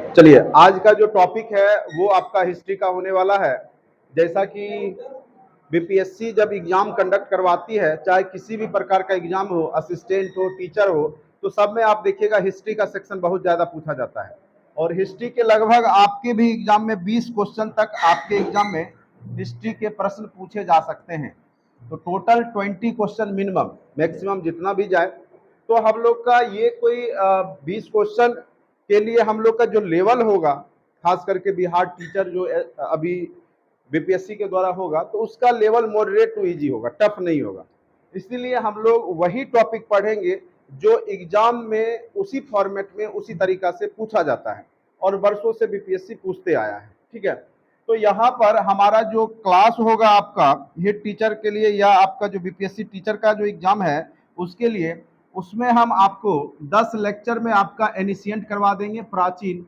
चलिए, आज का जो टॉपिक है वो आपका हिस्ट्री का होने वाला है। जैसा कि बीपीएससी जब एग्जाम कंडक्ट करवाती है, चाहे किसी भी प्रकार का एग्जाम हो, असिस्टेंट हो, टीचर हो, तो सब में आप देखिएगा हिस्ट्री का सेक्शन बहुत ज्यादा पूछा जाता है। और हिस्ट्री के लगभग आपके भी एग्जाम में 20 क्वेश्चन तक आपके एग्जाम में हिस्ट्री के प्रश्न पूछे जा सकते हैं। तो टोटल 20 क्वेश्चन मिनिमम, मैक्सिमम जितना भी जाए। तो हम लोग का ये कोई 20 क्वेश्चन के लिए हम लोग का जो लेवल होगा, खास करके बिहार टीचर जो अभी बीपीएससी के द्वारा होगा, तो उसका लेवल मॉडरेट टू इजी होगा, टफ नहीं होगा। इसीलिए हम लोग वही टॉपिक पढ़ेंगे जो एग्जाम में उसी फॉर्मेट में उसी तरीका से पूछा जाता है और वर्षों से बीपीएससी पूछते आया है। ठीक है, तो यहाँ पर हमारा जो क्लास होगा आपका हेड टीचर के लिए या आपका जो बीपीएससी टीचर का जो एग्जाम है उसके लिए, उसमें हम आपको 10 लेक्चर में आपका एनिशिएंट करवा देंगे, प्राचीन।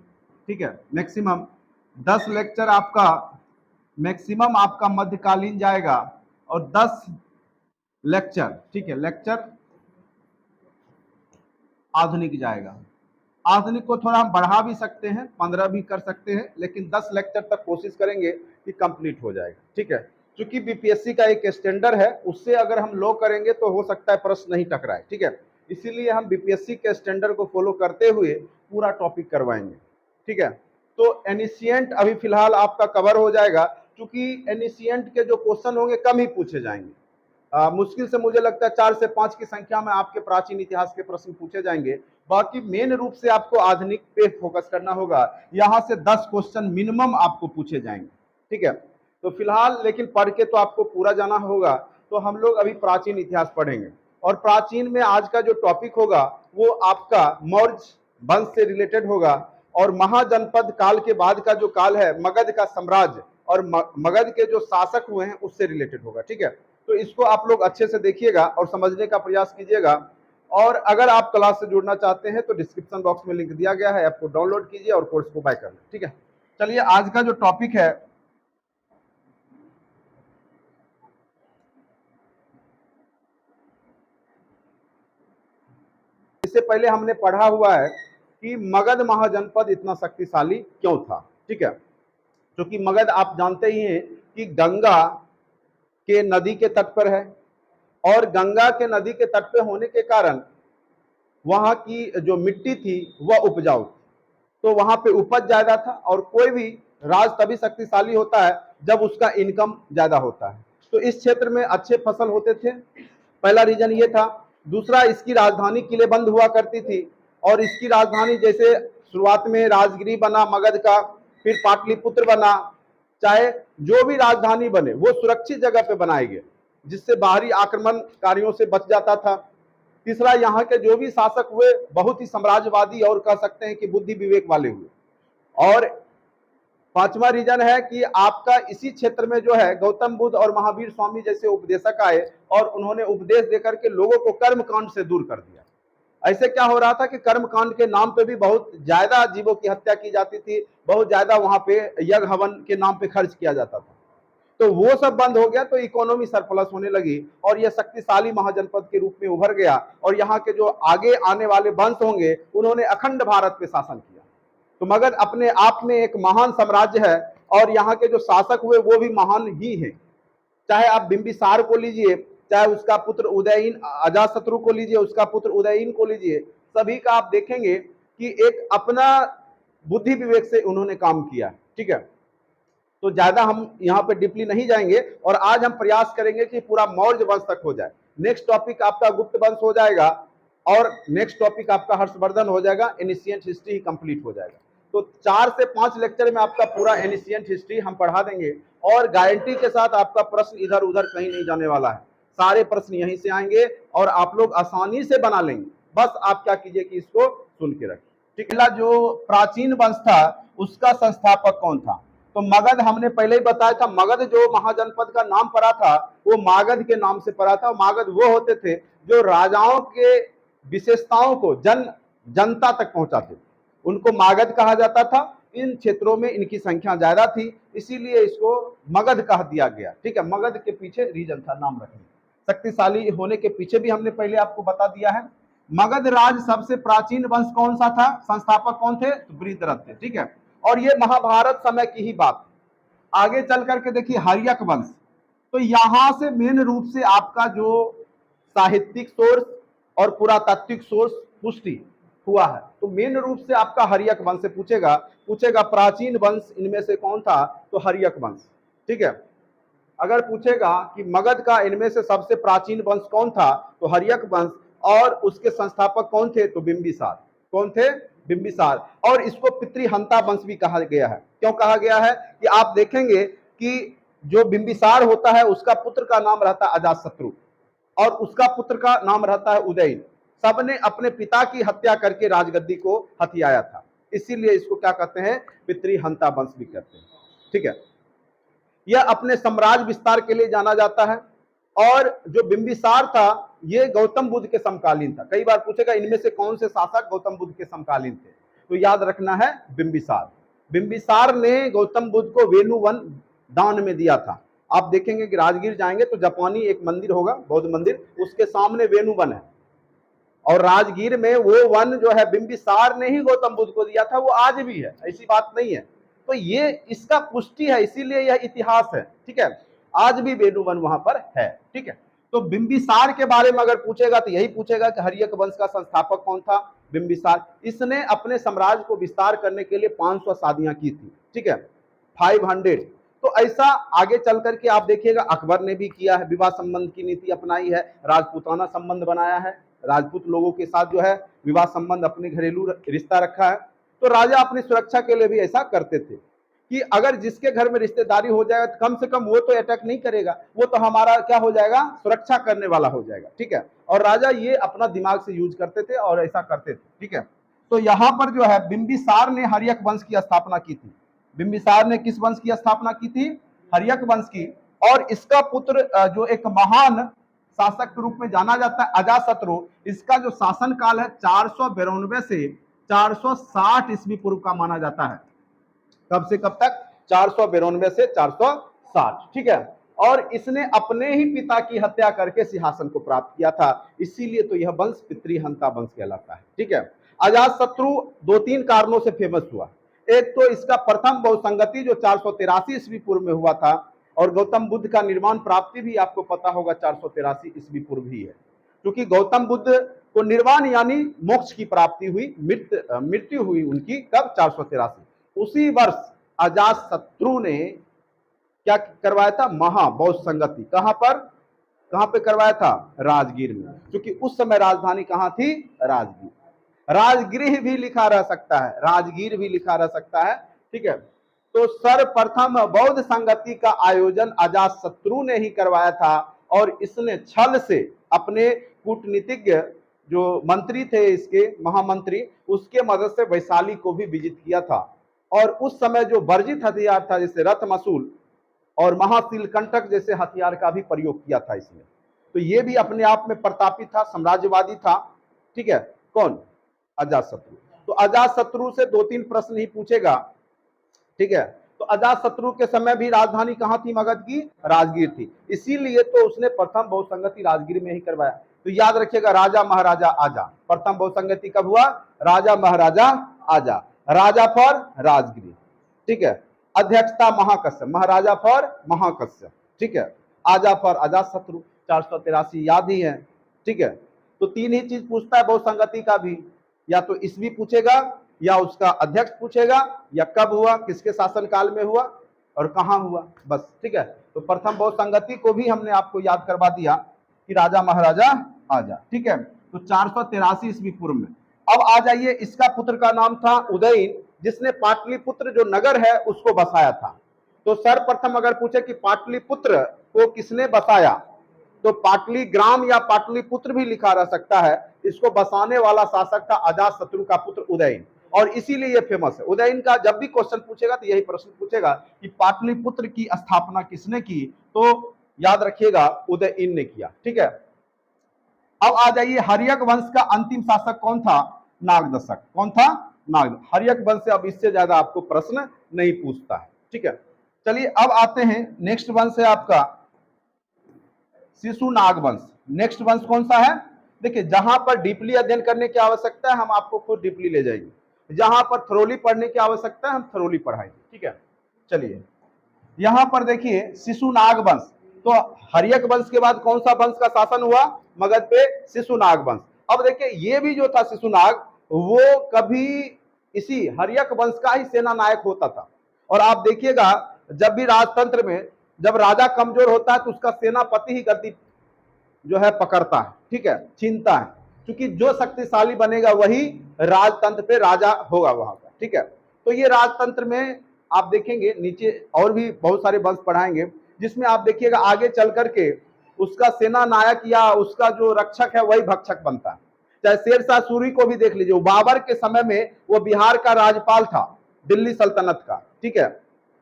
ठीक है, मैक्सिमम 10 लेक्चर आपका मैक्सिमम आपका मध्यकालीन जाएगा और 10 लेक्चर, ठीक है, लेक्चर आधुनिक जाएगा। आधुनिक को थोड़ा हम बढ़ा भी सकते हैं, 15 भी कर सकते हैं, लेकिन 10 लेक्चर तक कोशिश करेंगे कि कंप्लीट हो जाएगा। ठीक है, क्योंकि बीपीएससी का एक स्टैंडर्ड है, उससे अगर हम लो करेंगे तो हो सकता है प्रश्न नहीं टकराए। ठीक है, इसीलिए हम बीपीएससी के स्टैंडर्ड को फॉलो करते हुए पूरा टॉपिक करवाएंगे। ठीक है, तो एनिशिएंट अभी फिलहाल आपका कवर हो जाएगा, क्योंकि एनिशिएंट के जो क्वेश्चन होंगे कम ही पूछे जाएंगे। मुश्किल से मुझे लगता है 4 से 5 की संख्या में आपके प्राचीन इतिहास के प्रश्न पूछे जाएंगे। बाकी मेन रूप से आपको आधुनिक पे फोकस करना होगा। यहाँ से 10 क्वेश्चन मिनिमम आपको पूछे जाएंगे। ठीक है, तो फिलहाल लेकिन पढ़ के तो आपको पूरा जाना होगा। तो हम लोग अभी प्राचीन इतिहास पढ़ेंगे और प्राचीन में आज का जो टॉपिक होगा वो आपका मौर्य वंश से रिलेटेड होगा और महाजनपद काल के बाद का जो काल है, मगध का साम्राज्य और मगध के जो शासक हुए हैं उससे रिलेटेड होगा। ठीक है, तो इसको आप लोग अच्छे से देखिएगा और समझने का प्रयास कीजिएगा। और अगर आप क्लास से जुड़ना चाहते हैं तो डिस्क्रिप्शन बॉक्स में लिंक दिया गया है, आपको डाउनलोड कीजिए और कोर्स को बाय कर लें। ठीक है, चलिए आज का जो टॉपिक है, इससे पहले हमने पढ़ा हुआ है कि मगध महाजनपद इतना शक्तिशाली क्यों था। ठीक है, क्योंकि मगध आप जानते ही हैं कि गंगा के नदी के तट पर है और गंगा के नदी के तट पे होने के कारण वहां की जो मिट्टी थी वह उपजाऊ थी, तो वहां पे उपज ज्यादा था। और कोई भी राज तभी शक्तिशाली होता है जब उसका इनकम ज्यादा होता है। तो इस क्षेत्र में अच्छे फसल होते थे, पहला रीजन ये था। दूसरा, इसकी राजधानी किलेबंद हुआ करती थी और इसकी राजधानी जैसे शुरुआत में राजगिरी बना मगध का, फिर पाटलिपुत्र बना, चाहे जो भी राजधानी बने वो सुरक्षित जगह पे बनाए गए, जिससे बाहरी आक्रमणकारियों से बच जाता था। तीसरा, यहाँ के जो भी शासक हुए बहुत ही साम्राज्यवादी और कह सकते हैं कि बुद्धि विवेक वाले हुए। और पांचवा रीजन है कि आपका इसी क्षेत्र में जो है गौतम बुद्ध और महावीर स्वामी जैसे उपदेशक आए और उन्होंने उपदेश देकर के लोगों को कर्म कांड से दूर कर दिया। ऐसे क्या हो रहा था कि कर्म कांड के नाम पे भी बहुत ज्यादा जीवों की हत्या की जाती थी, बहुत ज्यादा वहां पे यज्ञ हवन के नाम पे खर्च किया जाता था। तो वो सब बंद हो गया, तो इकोनॉमी सरप्लस होने लगी और यह शक्तिशाली महाजनपद के रूप में उभर गया। और यहाँ के जो आगे आने वाले वंश होंगे उन्होंने अखंड भारत पे शासन किया। तो मगध अपने आप में एक महान साम्राज्य है और यहाँ के जो शासक हुए वो भी महान ही हैं। चाहे आप बिंबिसार को लीजिए, चाहे उसका पुत्र उदयीन अजातशत्रु को लीजिए, उसका पुत्र उदयीन को लीजिए, सभी का आप देखेंगे कि एक अपना बुद्धि विवेक से उन्होंने काम किया। ठीक है, तो ज्यादा हम यहाँ पे डीपली नहीं जाएंगे और आज हम प्रयास करेंगे कि पूरा मौर्य वंश तक हो जाए। नेक्स्ट टॉपिक आपका गुप्त वंश हो जाएगा और नेक्स्ट टॉपिक आपका हर्षवर्धन हो जाएगा, एनिशिएंट हिस्ट्री ही कंप्लीट हो जाएगा। तो 4 से 5 लेक्चर में आपका पूरा एनिशिएंट हिस्ट्री हम पढ़ा देंगे और गारंटी के साथ आपका प्रश्न इधर उधर कहीं नहीं जाने वाला है, सारे प्रश्न यहीं से आएंगे और आप लोग आसानी से बना लेंगे। बस आप क्या कीजिए कि इसको सुन के रखिए। ठीक है, जो प्राचीन वंश था उसका संस्थापक कौन था? तो मगध हमने पहले ही बताया था, मगध जो महाजनपद का नाम पड़ा था वो मागध के नाम से पड़ा था। मागध वो होते थे जो राजाओं के विशेषताओं को जनता तक पहुंचाते, उनको मागध कहा जाता था। इन क्षेत्रों में इनकी संख्या ज्यादा थी, इसीलिए इसको मगध कह दिया गया। ठीक है, मगध के पीछे रीजन था, नाम रखने। शक्तिशाली होने के पीछे भी हमने पहले आपको बता दिया है। मगध राज सबसे प्राचीन वंश कौन सा था, संस्थापक कौन थे, तो वृत्ररथ थे, ठीक है। और ये महाभारत समय की ही बात। आगे चल करके देखिए हर्यक वंश, तो यहां से मेन रूप से आपका जो साहित्यिक सोर्स और पुरातात्विक सोर्स पुष्टि हुआ है। तो मेन रूप से आपका हर्यक वंश से पूछेगा पूछेगा प्राचीन वंश इनमें से कौन था, तो हर्यक वंश, ठीक है। अगर पूछेगा कि मगध का इनमें से सबसे प्राचीन वंश कौन था, तो हर्यक वंश, और उसके संस्थापक कौन थे, तो बिंबिसार। कौन थे, बिंबिसार। और इसको पितृहंता वंश भी कहा गया है। क्यों कहा गया है, कि आप देखेंगे कि जो बिंबिसार होता है उसका पुत्र का नाम रहता है अजातशत्रु, और उसका पुत्र का नाम रहता है उदयन। सबने अपने पिता की हत्या करके राजगद्दी को हथियाया था, इसीलिए इसको क्या कहते हैं, पितृहंता वंश भी कहते हैं, ठीक है। यह अपने साम्राज्य विस्तार के लिए जाना जाता है। और जो बिंबिसार था ये गौतम बुद्ध के समकालीन था। कई बार पूछेगा इनमें से कौन से शासक गौतम बुद्ध के समकालीन थे, तो याद रखना है बिंबिसार। बिंबिसार ने गौतम बुद्ध को वेणुवन दान में दिया था। आप देखेंगे कि राजगीर जाएंगे तो जापानी एक मंदिर होगा, बौद्ध मंदिर, उसके सामने वेणुवन है, और राजगीर में वो वन जो है बिंबिसार ने ही गौतम बुद्ध को दिया था, वो आज भी है, ऐसी बात नहीं है। तो ये इसका पुष्टि है, इसीलिए यह इतिहास है, ठीक है। आज भी वेणुवन वहां पर है, ठीक है। तो बिंबिसार के बारे में अगर पूछेगा तो यही पूछेगा कि हर्यक वंश का संस्थापक कौन था, बिंबिसार। इसने अपने साम्राज्य को विस्तार करने के लिए 500 शादियां की थी, ठीक है, 500। तो ऐसा आगे चल करके आप देखिएगा अकबर ने भी किया है, विवाह संबंध की नीति अपनाई है, राजपूताना संबंध बनाया है, राजपूत लोगों के साथ जो है विवाह संबंध, अपने घरेलू रिश्ता रखा है। तो राजा अपनी सुरक्षा के लिए भी ऐसा करते थे कि अगर जिसके घर में रिश्तेदारी हो जाएगा तो कम से कम वो तो अटैक नहीं करेगा, वो तो हमारा क्या हो जाएगा, सुरक्षा करने वाला हो जाएगा, ठीक है। और राजा ये अपना दिमाग से यूज करते थे और ऐसा करते थे, ठीक है। तो यहाँ पर जो है बिंबिसार ने हर्यक वंश की स्थापना की थी। बिंबिसार ने किस वंश की स्थापना की थी, हर्यक वंश की। और इसका पुत्र जो एक महान शासक के रूप में जाना जाता है अजातशत्रु, इसका जो शासन काल है 492 से 460 ईस्वी पूर्व का माना जाता है। कब से कब तक, 492 से 460, ठीक है। और इसने अपने ही पिता की हत्या करके सिंहासन को प्राप्त किया था, इसीलिए तो यह वंश पितृहंता वंश कहलाता है, ठीक है। अजातशत्रु 2-3 कारणों से फेमस हुआ। एक तो इसका प्रथम बहुसंगति जो 483 ईस्वी पूर्व में हुआ था, और गौतम बुद्ध का निर्माण प्राप्ति भी आपको पता होगा 483 ईस्वी पूर्व ही है, क्योंकि गौतम बुद्ध को निर्वाण यानी मोक्ष की प्राप्ति हुई, मृत्यु हुई उनकी कब, 483। उसी वर्ष अजातशत्रु ने क्या करवाया था, महाबौद्ध संगति। कहां पे करवाया था, राजगीर में, क्योंकि उस समय राजधानी कहां थी, राजगीर। राजगृह भी लिखा रह सकता है, राजगीर भी लिखा रह सकता है, ठीक है। तो सर्वप्रथम बौद्ध संगति का आयोजन अजातशत्रु ने ही करवाया था, और इसने छल से अपने कूटनीतिज्ञ जो मंत्री थे, इसके महामंत्री, उसके मदद से वैशाली को भी विजित किया था। और उस समय जो वर्जित हथियार था, जैसे रथ मसूल और महाशीलकंटक जैसे हथियार का भी प्रयोग किया था इसने। तो ये भी अपने आप में प्रतापी था, साम्राज्यवादी था, ठीक है। कौन, अजातशत्रु। तो अजातशत्रु से 2-3 प्रश्न ही पूछेगा, ठीक है। तो अजातशत्रु के समय भी राजधानी कहां थी मगध की, राजगीर थी, इसीलिए तो उसने प्रथम बहुसंगति राजगीर में ही करवाया। तो याद रखिएगा राजा महाराजा आजा, प्रथम बहुसंगति कब हुआ, राजा महाराजा आजा, राजा फॉर राजगीर, ठीक है। अध्यक्षता महाकश्यप, महाराजा फॉर महाकश्यप, ठीक है। आजा फॉर अजातशत्रु, 483 याद ही है, ठीक है। तो 3 ही चीज पूछता है बहुसंगति का भी, या तो ईस्वी पूछेगा, या उसका अध्यक्ष पूछेगा, या कब हुआ, किसके शासन काल में हुआ, और कहां हुआ, बस, ठीक है। तो प्रथम बहुसंगति को भी हमने आपको याद करवा दिया कि राजा महाराजा आजा, ठीक है। तो 483 ईस्वी पूर्व में। अब आ जाइए, इसका पुत्र का नाम था उदयन, जिसने पाटलिपुत्र जो नगर है उसको बसाया था। तो सर्वप्रथम अगर पूछे कि पाटलिपुत्र को किसने बसाया, तो पाटली ग्राम या पाटलिपुत्र भी लिखा रह सकता है। इसको बसाने वाला शासक था अजातशत्रु का पुत्र उदयन, और इसीलिए यह फेमस है। उदयन का जब भी क्वेश्चन पूछेगा तो यही प्रश्न पूछेगा कि पाटलिपुत्र की स्थापना किसने की, तो याद रखिएगा उदयन ने किया, ठीक है। अब आ जाइए, हर्यक वंश का अंतिम शासक कौन था, नागदशक। कौन था, नाग। हर्यक वंश से अब इससे ज्यादा आपको प्रश्न नहीं पूछता है, ठीक है। चलिए अब आते हैं, नेक्स्ट वंश है आपका शिशुनाग वंश। नेक्स्ट वंश कौन सा है, देखिए जहां पर डीपली अध्ययन करने की आवश्यकता है हम आपको खुद डीपली ले जाएंगे, जहां पर थरोली पढ़ने की आवश्यकता है हम थरोली पढ़ाएंगे, ठीक है। चलिए यहां पर देखिए शिशुनाग वंश, तो हर्यक वंश के बाद कौन सा वंश का शासन हुआ मगध पे? शिशुनाग वंश। अब देखिए ये भी जो था शिशुनाग, वो कभी इसी हर्यक वंश का ही सेना नायक होता था। और आप देखिएगा जब भी राजतंत्र में जब राजा कमजोर होता है तो उसका सेनापति ही गद्दी जो है पकड़ता है, ठीक है, छीनता है, क्योंकि जो शक्तिशाली बनेगा वही राजतंत्र पे राजा होगा वहां का, ठीक है। तो ये राजतंत्र में आप देखेंगे नीचे और भी बहुत सारे वंश पढ़ाएंगे, जिसमें आप देखिएगा आगे चल करके उसका सेना नायक या उसका जो रक्षक है वही भक्षक बनता है। चाहे शेरशाह सूरी को भी देख लीजिए, बाबर के समय में वो बिहार का राज्यपाल था, दिल्ली सल्तनत का, ठीक है।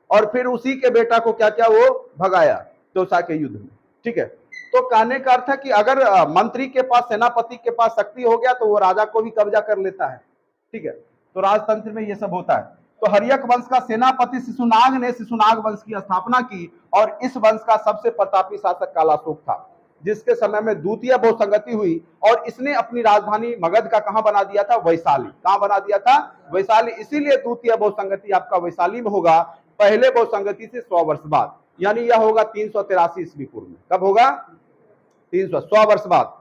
और फिर उसी के बेटा को क्या क्या वो भगाया तोसा के युद्ध में, ठीक है। तो कहने का अर्थ है कि अगर मंत्री के पास सेनापति के पास शक्ति हो गया तो वो राजा को भी कब्जा कर लेता है, ठीक है। तो राजतंत्र में ये सब होता है। तो हर्यक वंश का सेनापति शिशुनाग ने शिशुनाग वंश की स्थापना की और इस वंश का सबसे प्रतापी शासक कालाशोक था, जिसके समय में द्वितीय बहुसंगति हुई और इसने अपनी राजधानी मगध का कहां बना दिया था? वैशाली। कहां बना दिया था? वैशाली। इसीलिए द्वितीय बहुसंगति आपका वैशाली में होगा, पहले बहुसंगति से 100 वर्ष बाद, यानी यह होगा 383 ईस्वी पूर्व में। कब होगा? 100 वर्ष बाद,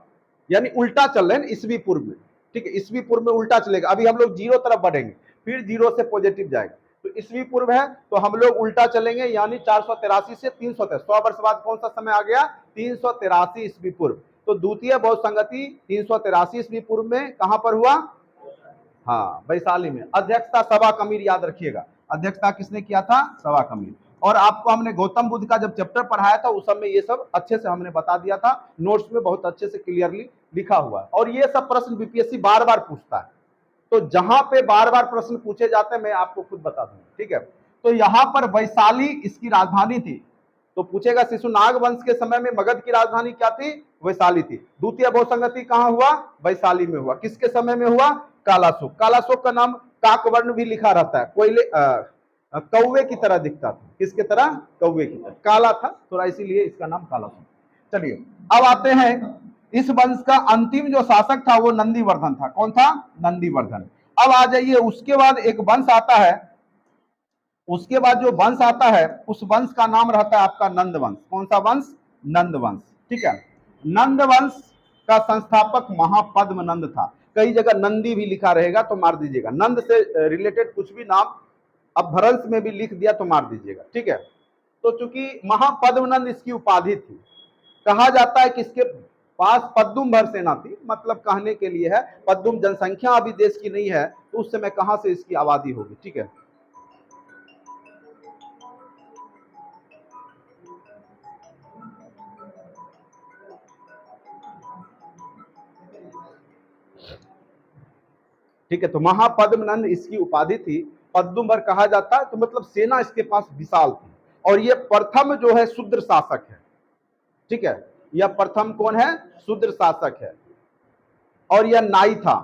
यानी उल्टा चल रहे हैं ईस्वी पूर्व में, ठीक है। ईस्वी पूर्व में उल्टा चलेगा, अभी हम लोग जीरो तरफ बढ़ेंगे, फिर जीरो से पॉजिटिव जाएगा। तो ईस्वी पूर्व है तो हम लोग उल्टा चलेंगे, यानी 483 से 383, 100 वर्ष बाद कौन सा समय आ गया? 383 ईस्वी पूर्व। तो द्वितीय बहुसंगति 383 ईस्वी पूर्व में कहां पर हुआ? हाँ, वैशाली में। अध्यक्षता सवा कमीर, याद रखिएगा, अध्यक्षता किसने किया था? सवा कमीर। और आपको हमने गौतम बुद्ध का जब चैप्टर पढ़ाया था उस समय ये सब अच्छे से हमने बता दिया था, नोट्स में बहुत अच्छे से क्लियरली लिखा हुआ है। और ये सब प्रश्न बीपीएससी बार बार पूछता है, तो जहां पे बार बार प्रश्न पूछे जाते हैं मैं आपको खुद बता दूंगा, ठीक है। तो यहां पर वैशाली इसकी राजधानी थी, तो पूछेगा शिशुनाग वंश के समय में मगध की राजधानी क्या थी? वैशाली थी। द्वितीय बहुसंगति कहां हुआ? वैशाली में हुआ। किसके समय में हुआ? कालाशोक। कालाशोक का नाम काकवर्ण भी लिखा रहता है, कोयले कौवे की तरह दिखता था। किसके तरह? कौवे की तरह, काला था थोड़ा, इसीलिए इसका नाम कालाशोक। चलिए अब आते हैं, इस वंश का अंतिम जो शासक था वो नंदीवर्धन था। कौन था? नंदीवर्धन। अब आ जाइए, उसके बाद एक वंश आता है, उसके बाद जो वंश आता है उस वंश का नाम रहता है आपका नंद वंश। कौन सा वंश? नंद वंश, ठीक है। नंद वंश का संस्थापक महापद्म नंद था। कई जगह नंदी भी लिखा रहेगा तो मार दीजिएगा, नंद से रिलेटेड कुछ भी नाम अब भरंश में भी लिख दिया तो मार दीजिएगा, ठीक है। तो चूंकि महापद्मनंद इसकी उपाधि थी, कहा जाता है कि इसके पास पद्दुम भर सेना थी, मतलब कहने के लिए है, पद्दुम जनसंख्या अभी देश की नहीं है तो उस समय कहां से इसकी आबादी होगी, ठीक है। ठीक है, तो महापद्मनंद इसकी उपाधि थी, पद्दुम्बर कहा जाता है, तो मतलब सेना इसके पास विशाल थी। और ये प्रथम जो है शूद्र शासक है, ठीक है। यह प्रथम कौन है? शूद्र शासक है और यह नाई था।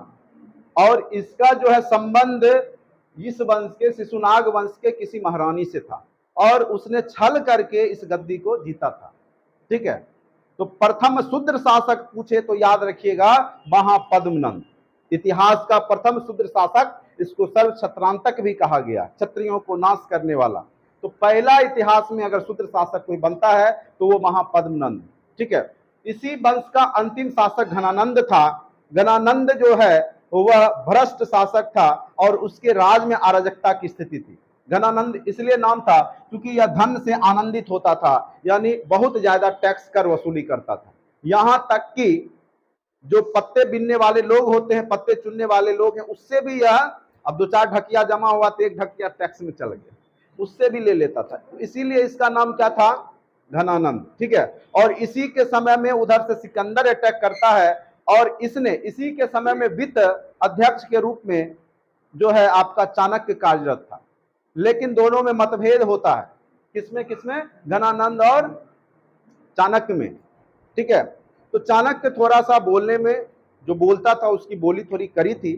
और इसका जो है संबंध इस वंश के शिशुनाग वंश के किसी महारानी से था और उसने छल करके इस गद्दी को जीता था, ठीक है। तो प्रथम शूद्र शासक पूछे तो याद रखिएगा महापद्मनंद, इतिहास का प्रथम शूद्र शासक। इसको सर्व क्षत्रांतक भी कहा गया, क्षत्रियों को नाश करने वाला। तो पहला इतिहास में अगर शूद्र शासक कोई बनता है तो वो महापद्मनंद, ठीक है। इसी वंश का अंतिम शासक घनानंद था। घनानंद जो है वह भ्रष्ट शासक था और उसके राज में अराजकता की स्थिति थी। घनानंद इसलिए नाम था क्योंकि यह धन से आनंदित होता था, यानी बहुत ज्यादा टैक्स कर वसूली करता था। यहां तक कि जो पत्ते बीनने वाले लोग होते हैं, पत्ते चुनने वाले लोग हैं, उससे भी यह, अब 2-4 ढकिया जमा हुआ तो एक ढकिया टैक्स में चल गया, उससे भी ले लेता था। इसीलिए इसका नाम क्या था? घनानंद, ठीक है। और इसी के समय में उधर से सिकंदर अटैक करता है और इसने इसी के समय में वित्त अध्यक्ष के रूप में जो है आपका चाणक्य कार्यरत था। लेकिन दोनों में मतभेद होता है, किसमें किसमें? घनानंद और चाणक्य में, ठीक है। तो चाणक्य थोड़ा सा बोलने में, जो बोलता था उसकी बोली थोड़ी कड़ी थी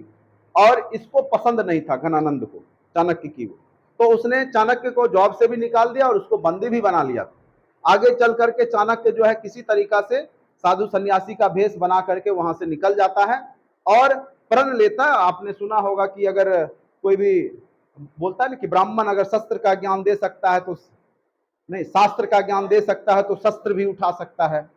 और इसको पसंद नहीं था घनानंद को, चाणक्य की वो, तो उसने चाणक्य को जॉब से भी निकाल दिया और उसको बंदी भी बना लिया था। आगे चल करके चाणक्य जो है किसी तरीका से साधु सन्यासी का भेष बना करके वहां से निकल जाता है और प्रण लेता है। आपने सुना होगा कि अगर कोई भी बोलता है ना कि ब्राह्मण अगर शस्त्र का ज्ञान दे सकता है तो नहीं, शास्त्र का ज्ञान दे सकता है तो शस्त्र भी उठा सकता है।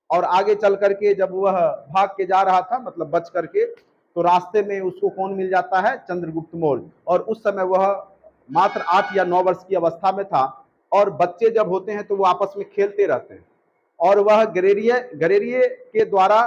और आगे चल करके जब वह भाग के जा रहा था, मतलब बच करके, तो रास्ते में उसको कौन मिल जाता है? चंद्रगुप्त मौर्य। और उस समय वह मात्र 8 या 9 वर्ष की अवस्था में था। और बच्चे जब होते हैं तो वो आपस में खेलते रहते हैं, और वह गरेरिये के द्वारा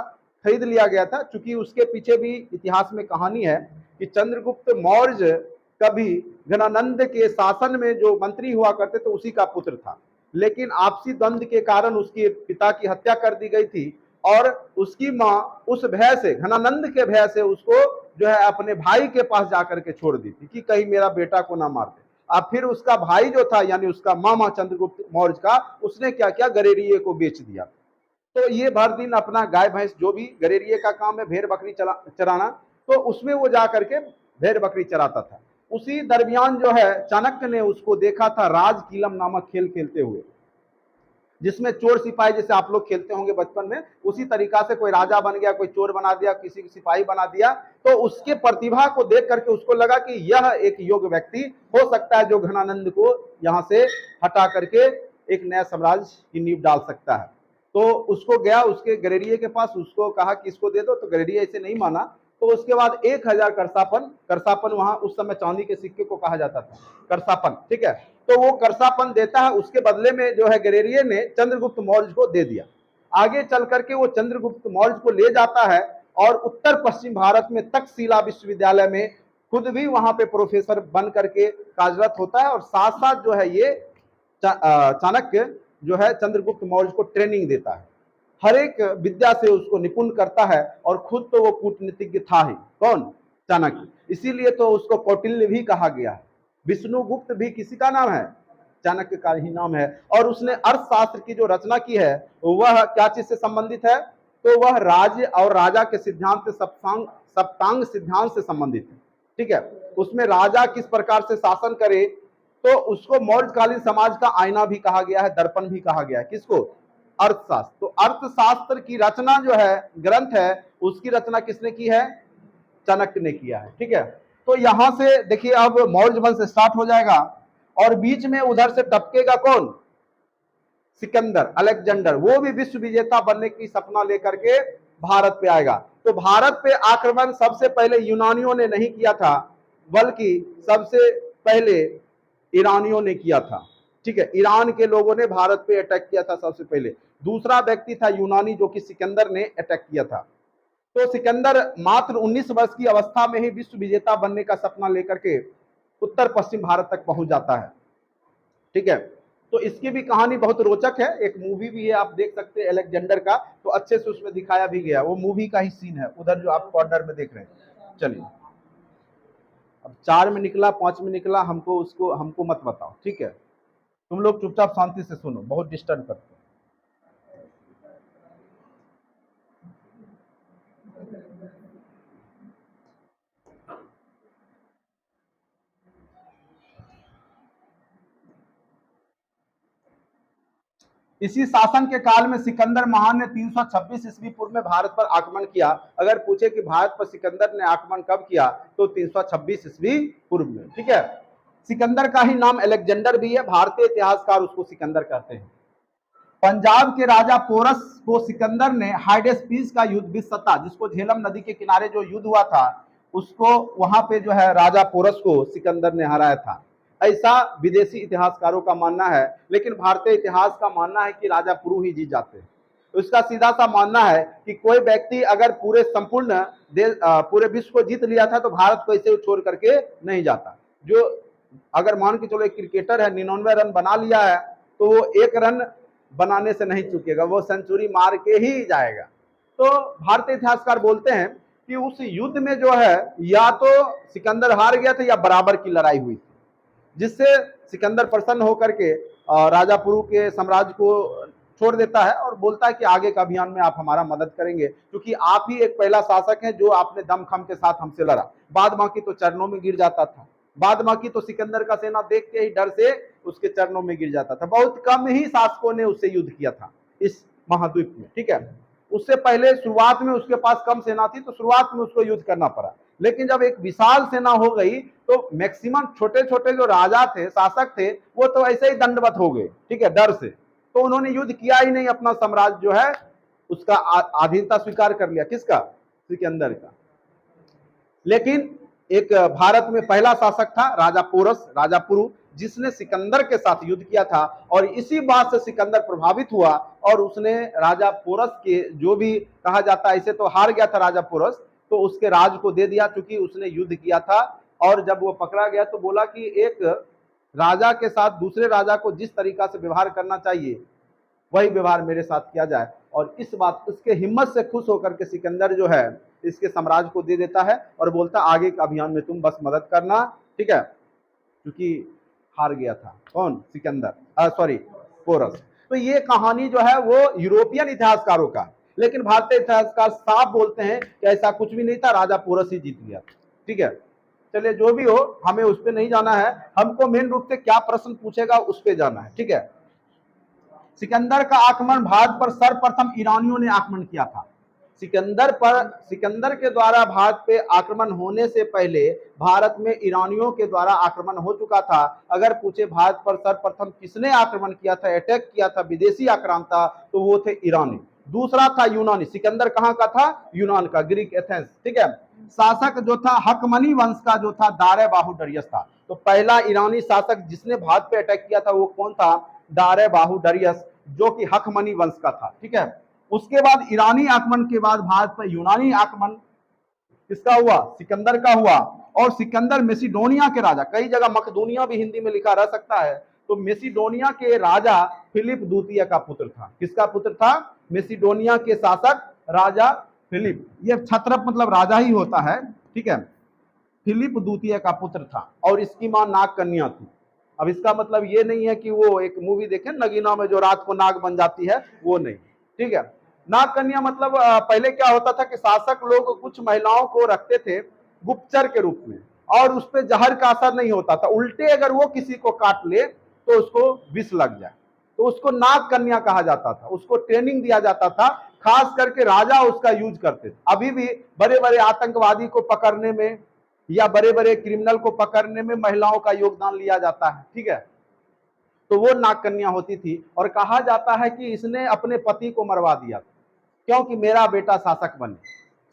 खरीद लिया गया था। चूंकि उसके पीछे भी इतिहास में कहानी है कि चंद्रगुप्त मौर्य कभी घनानंद के शासन में जो मंत्री हुआ करते थे उसी का पुत्र था, लेकिन आपसी द्वंद्व के कारण उसके पिता की हत्या कर दी गई थी। और उसकी मां उस भय से, घनानंद के भय से, उसको जो है अपने भाई के पास जाकर के छोड़ दी थी कि कहीं मेरा बेटा को ना मार दे। अब फिर उसका भाई जो था, यानी उसका मामा चंद्रगुप्त मौर्य का, उसने क्या किया? गरेरिये को बेच दिया। तो ये भर दिन अपना गाय भैंस, जो भी गरेरिये का काम है भेड़ बकरी चराना, तो उसमें वो जा करके भेड़ बकरी चराता था। उसी दरमियान जो है चाणक्य ने उसको देखा था राजकीलम नामक खेल खेलते हुए, जिसमें चोर सिपाही जैसे आप लोग खेलते होंगे बचपन में, उसी तरीका से कोई राजा बन गया, कोई चोर बना दिया, किसी की सिपाही बना दिया। तो उसके प्रतिभा को देख करके उसको लगा कि यह एक योग्य व्यक्ति हो सकता है जो घनानंद को यहां से हटा करके एक नया साम्राज्य की नींव डाल सकता है। तो उसको गया उसके गरेरिये के पास, उसको कहा कि इसको दे दो, तो गरेरिये ऐसे नहीं माना। तो उसके बाद 1000 करसापन वहां उस समय चांदी के सिक्के को कहा जाता था, करसापन, ठीक है। तो वो करसापन देता है, उसके बदले में जो है गरेरिये ने चंद्रगुप्त मौर्य को दे दिया। आगे चल करके वो चंद्रगुप्त मौर्य को ले जाता है और उत्तर पश्चिम भारत में तक्षशिला विश्वविद्यालय में खुद भी वहां पे प्रोफेसर बन करके कार्यरत होता है। और साथ साथ जो है ये चाणक्य जो है चंद्रगुप्त मौर्य को ट्रेनिंग देता है, हर एक विद्या से उसको निपुण करता है। और खुद तो वो कूटनीतिज्ञ था ही, कौन? चाणक्य। इसीलिए तो उसको कौटिल्य भी कहा गया है। विष्णुगुप्त भी किसी का नाम है? चाणक्य का ही नाम है। और उसने अर्थशास्त्र की जो रचना की है वह क्या चीज से संबंधित है? तो वह राज्य और राजा के सिद्धांत, सप्तांग सिद्धांत से संबंधित है, ठीक है। उसमें राजा किस प्रकार से शासन करे, तो उसको मौर्यकालीन समाज का आईना भी कहा गया है, दर्पण भी कहा गया है। किसको? अर्थशास्त्र। तो अर्थशास्त्र की रचना जो है, ग्रंथ है, उसकी रचना किसने की है? चाणक्य ने किया है, ठीक है। तो यहां से देखिए अब मौर्य वंश स्टार्ट हो जाएगा और बीच में उधर से टपकेगा कौन? सिकंदर, अलेक्जेंडर। वो भी विश्व विजेता बनने की सपना लेकर के भारत पे आएगा। तो भारत पे आक्रमण सबसे पहले यूनानियों ने नहीं किया था, बल्कि सबसे पहले ईरानियों ने किया था, ठीक है। ईरान के लोगों ने भारत पे अटैक किया था सबसे पहले। दूसरा व्यक्ति था यूनानी, जो कि सिकंदर ने अटैक किया था। तो सिकंदर मात्र 19 वर्ष की अवस्था में ही विश्व विजेता बनने का सपना लेकर के उत्तर पश्चिम भारत तक पहुंच जाता है, ठीक है। तो इसकी भी कहानी बहुत रोचक है, एक मूवी भी है, आप देख सकते हैं अलेक्जेंडर का, तो अच्छे से उसमें दिखाया भी गया। वो मूवी का ही सीन है उधर जो आप कॉर्नर में देख रहे हैं। चलिए, अब 4 में निकला, 5 में निकला, हमको मत बताओ, ठीक है। तुम लोग चुपचाप शांति से सुनो, बहुत डिस्टर्ब करते हो। इसी शासन के काल में सिकंदर महान ने 326 ईस्वी पूर्व में भारत पर आक्रमण किया। अगर पूछे कि भारत पर सिकंदर ने आक्रमण कब किया, तो 326 ईस्वी पूर्व में, ठीक है। सिकंदर का ही नाम अलेक्जेंडर भी है, भारतीय इतिहासकार उसको सिकंदर कहते हैं। पंजाब के राजा पोरस को सिकंदर ने हाइडेस्पीस का युद्ध विसता, जिसको झेलम नदी के किनारे जो युद्ध हुआ था, उसको वहां पे जो है राजा पोरस को सिकंदर ने हराया था, ऐसा विदेशी इतिहासकारों का मानना है। लेकिन भारतीय इतिहास का मानना है कि राजा पुरु ही जीत जाते हैं। उसका सीधा सा मानना है कि कोई व्यक्ति अगर पूरे संपूर्ण पूरे विश्व को जीत लिया था तो भारत को ऐसे छोड़ करके नहीं जाता। जो अगर मान के चलो एक क्रिकेटर है, 99 रन बना लिया है, तो वो 1 रन बनाने से नहीं चुकेगा, वो सेंचुरी मार के ही जाएगा। तो भारतीय इतिहासकार बोलते हैं कि उस युद्ध में जो है या तो सिकंदर हार गया था या बराबर की लड़ाई हुई थी, जिससे सिकंदर प्रसन्न होकर के राजा पुरु के साम्राज्य को छोड़ देता है और बोलता है कि आगे का अभियान में आप हमारा मदद करेंगे, क्योंकि आप ही एक पहला शासक हैं जो आपने दमखम के साथ हमसे लड़ा। बाद बाकी तो चरणों में गिर जाता था, बाद बाकी तो सिकंदर का सेना देख के ही डर से उसके चरणों में गिर जाता था। बहुत कम ही शासकों ने उससे युद्ध किया था इस महाद्वीप में, ठीक है। उससे पहले शुरुआत में उसके पास कम सेना थी, तो शुरुआत में उसको युद्ध करना पड़ा। लेकिन जब एक विशाल सेना हो गई तो मैक्सिमम छोटे छोटे जो राजा थे, शासक थे, वो तो ऐसे ही दंडवत हो गए, ठीक है, डर से। तो उन्होंने युद्ध किया ही नहीं, अपना साम्राज्य जो है उसका अधीनता स्वीकार कर लिया। किसका? सिकंदर का। लेकिन एक भारत में पहला शासक था राजा पोरस, राजा पुरु, जिसने सिकंदर के साथ युद्ध किया था, और इसी बात से सिकंदर प्रभावित हुआ और उसने राजा पोरस के, जो भी कहा जाता है, ऐसे तो हार गया था राजा पोरस, तो उसके राज को दे दिया, क्योंकि उसने युद्ध किया था। और जब वो पकड़ा गया तो बोला कि एक राजा के साथ दूसरे राजा को जिस तरीका से व्यवहार करना चाहिए वही व्यवहार मेरे साथ किया जाए। और इस बात, उसके हिम्मत से खुश होकर के सिकंदर जो है इसके साम्राज्य को दे देता है और बोलता आगे के अभियान में तुम बस मदद करना, ठीक है, क्योंकि हार गया था कौन? सिकंदर, सॉरी, पोरस। तो ये कहानी जो है वो यूरोपियन इतिहासकारों का, लेकिन भारतीय इतिहासकार साफ बोलते हैं कि ऐसा कुछ भी नहीं था, राजा पोरस ही जीत गया, ठीक है। चलिए, जो भी हो, हमें उस पर नहीं जाना है, हमको मेन रूप से क्या प्रश्न पूछेगा उस पर जाना है, ठीक है। सिकंदर का आक्रमण भारत पर सर्वप्रथम ईरानियों ने आक्रमण किया था। सिकंदर के द्वारा भारत पे आक्रमण होने से पहले भारत में ईरानियों के द्वारा आक्रमण हो चुका था। अगर पूछे भारत पर सर्वप्रथम किसने आक्रमण किया था, अटैक किया था, विदेशी आक्रांता, तो वो थे ईरानी। दूसरा था यूनानी। सिकंदर कहाँ का था? यूनान का, ग्रीक एथेंस, ठीक है। शासक जो था हकमनी वंश का जो था दारे बाहु डरियस था। तो पहला ईरानी शासक जिसने भारत पे अटैक किया था वो कौन था? दारे बाहु डरियस, जो कि हकमनी वंश का था, ठीक है। उसके बाद ईरानी आक्रमण के बाद भारत पर यूनानी आक्रमण किसका हुआ? सिकंदर का हुआ। और सिकंदर मेसिडोनिया के राजा, कई जगह मकदूनिया भी हिंदी में लिखा रह सकता है, तो मेसिडोनिया के राजा फिलिप द्वितीय का पुत्र था। किसका पुत्र था? मेसिडोनिया के शासक राजा फिलिप। ये क्षत्रप मतलब राजा ही होता है, ठीक है। फिलिप द्वितीय का पुत्र था और इसकी मां नाग कन्या थी। अब इसका मतलब ये नहीं है कि वो एक मूवी देखे नगीना में जो रात को नाग बन जाती है, वो नहीं, ठीक है। नाग कन्या मतलब पहले क्या होता था कि शासक लोग कुछ महिलाओं को रखते थे गुप्तचर के रूप में, और उस पर जहर का असर नहीं होता था, उल्टे अगर वो किसी को काट ले तो उसको विष लग जाए, तो उसको नाग कन्या कहा जाता था। उसको ट्रेनिंग दिया जाता था, खास करके राजा उसका यूज करते थे। अभी भी बड़े बड़े आतंकवादी को पकड़ने में या बड़े बड़े क्रिमिनल को पकड़ने में महिलाओं का योगदान लिया जाता है, ठीक है। तो वो नाग कन्या होती थी और कहा जाता है कि इसने अपने पति को मरवा दिया क्योंकि मेरा बेटा शासक बने,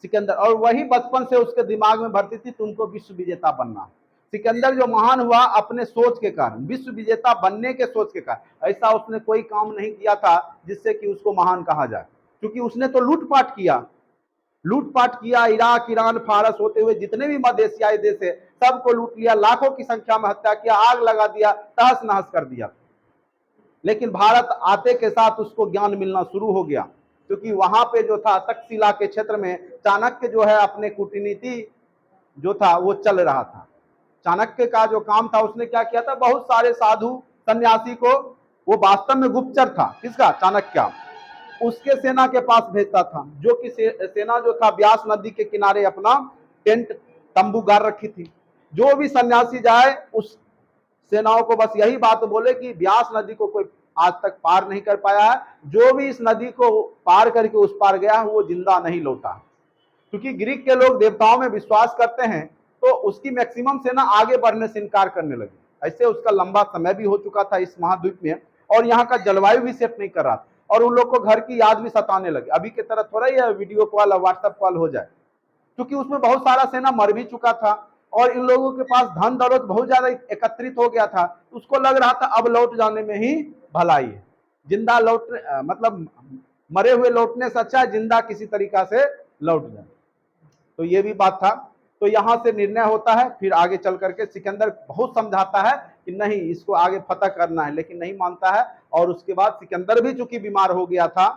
सिकंदर। और वही बचपन से उसके दिमाग में भरती थी तुमको विश्व विजेता बनना। सिकंदर जो महान हुआ अपने सोच के कारण, विश्व विजेता बनने के सोच के कारण। ऐसा उसने कोई काम नहीं किया था जिससे कि उसको महान कहा जाए, क्योंकि उसने तो लूटपाट किया, इराक, ईरान, फारस होते हुए जितने भी मध्य एशियाई देश है सबको लूट लिया, लाखों की संख्या में हत्या किया, आग लगा दिया, तहस नहस कर दिया। लेकिन भारत आते के साथ उसको ज्ञान मिलना शुरू हो गया, क्योंकि वहां पे जो था तक्षशिला के क्षेत्र में चाणक्य जो है अपने कूटनीति जो था वो चल रहा था। चाणक्य का जो काम था उसने क्या किया था, बहुत सारे साधु सन्यासी को, वो वास्तव में गुप्तचर था, किसका? चाणक्य, उसके सेना के पास भेजता था, जो कि सेना जो था व्यास नदी के किनारे अपना टेंट तंबू गाड़ रखी थी। जो भी सन्यासी जाए उस सेनाओं को बस यही बात बोले कि व्यास नदी को कोई आज तक पार नहीं कर पाया है, जो भी इस नदी को पार करके उस पार गया वो जिंदा नहीं लौटा। क्योंकि ग्रीक के लोग देवताओं में विश्वास करते हैं, तो उसकी मैक्सिमम सेना आगे बढ़ने से इनकार करने लगी। ऐसे उसका लंबा समय भी हो चुका था इस महाद्वीप में, और यहाँ का जलवायु भी सेट नहीं कर रहा था, और उन लोग को घर की याद भी सताने लगी। अभी की तरह थोड़ा ही वीडियो कॉल और व्हाट्सएप कॉल हो जाए, क्योंकि उसमें बहुत सारा सेना मर भी चुका था और इन लोगों के पास धन दौलत बहुत ज्यादा एकत्रित हो गया था। उसको लग रहा था अब लौट जाने में ही भलाई है, जिंदा लौटने मतलब मरे हुए लौटने से अच्छा जिंदा किसी तरीका से लौट जाए। तो ये भी बात था। तो यहां से निर्णय होता है, फिर आगे चल करके सिकंदर बहुत समझाता है कि नहीं, इसको आगे फतह करना है, लेकिन नहीं मानता है। और उसके बाद सिकंदर भी चूंकि बीमार हो गया था,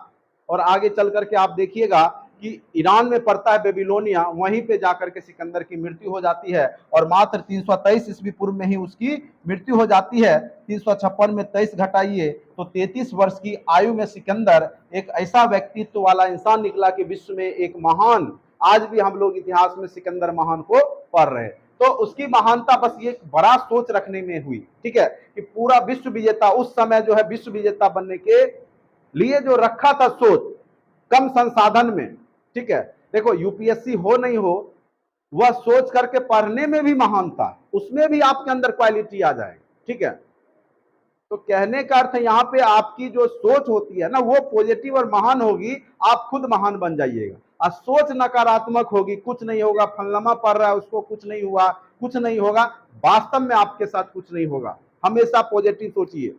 और आगे चल करके आप देखिएगा कि ईरान में पड़ता है बेबीलोनिया, वहीं पे जाकर के सिकंदर की मृत्यु हो जाती है, और मात्र 323 ईस्वी पूर्व में ही उसकी मृत्यु हो जाती है। 356 में 23 घटाइए तो 33 वर्ष की आयु में सिकंदर एक ऐसा व्यक्तित्व वाला इंसान निकला कि विश्व में एक महान, आज भी हम लोग इतिहास में सिकंदर महान को पढ़ रहे हैं। तो उसकी महानता बस ये बड़ा सोच रखने में हुई, ठीक है, कि पूरा विश्व विजेता उस समय जो है विश्व विजेता बनने के लिए जो रखा था सोच, कम संसाधन में, ठीक है। देखो यूपीएससी हो नहीं हो, वह सोच करके पढ़ने में भी महानता, उसमें भी आपके अंदर क्वालिटी आ जाएगी, ठीक है। तो कहने का अर्थ है यहाँ पे आपकी जो सोच होती है ना, वो पॉजिटिव और महान होगी, आप खुद महान बन जाइएगा। और सोच नकारात्मक होगी, कुछ नहीं होगा, फलनमा पढ़ रहा है उसको कुछ नहीं हुआ, कुछ नहीं होगा, वास्तव में आपके साथ कुछ नहीं होगा। हमेशा पॉजिटिव सोचिए,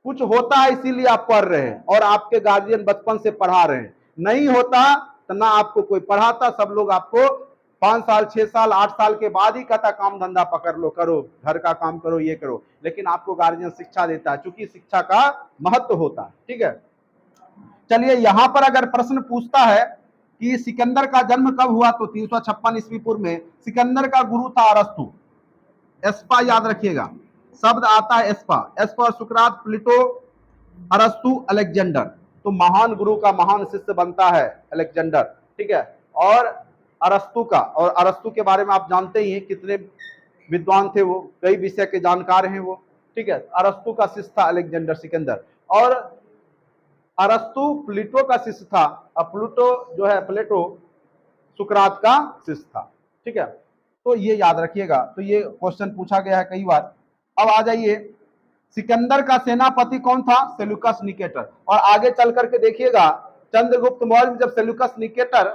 कुछ होता है इसीलिए आप पढ़ रहे हैं और आपके गार्जियन बचपन से पढ़ा रहे हैं। नहीं होता तो ना आपको कोई पढ़ाता, सब लोग आपको 5 साल 6 साल 8 साल के बाद ही कहता काम धंधा पकड़ लो, करो घर का काम करो, ये करो, लेकिन आपको गार्जियन शिक्षा देता है, क्योंकि शिक्षा का महत्व होता है, ठीक है। चलिए यहां पर अगर प्रश्न पूछता है कि सिकंदर का जन्म कब हुआ, तो 356 ईस्वी पूर्व में। सिकंदर का गुरु था अरस्तु, एस्पा याद रखिएगा, शब्द आता है एस्पा, एस्पा, सुकरात, प्लेटो, अरस्तु, अलेक्जेंडर। तो महान गुरु का महान शिष्य बनता है अलेक्जेंडर, ठीक है। और अरस्तु का, और अरस्तु के बारे में आप जानते ही हैं कितने विद्वान थे वो, कई विषय के जानकार हैं वो, ठीक है। अरस्तु का शिष्य था अलेक्जेंडर सिकंदर, और अरस्तु प्लेटो का शिष्य था, और प्लूटो जो है प्लेटो सुकरात का शिष्य था, ठीक है। तो ये याद रखिएगा, तो ये क्वेश्चन पूछा गया है कई बार। अब आ जाइए, सिकंदर का सेनापति कौन था, सेल्यूकस निकेटर। और आगे चल करके देखिएगा, चंद्रगुप्त मौर्य में जब सेल्यूकस निकेटर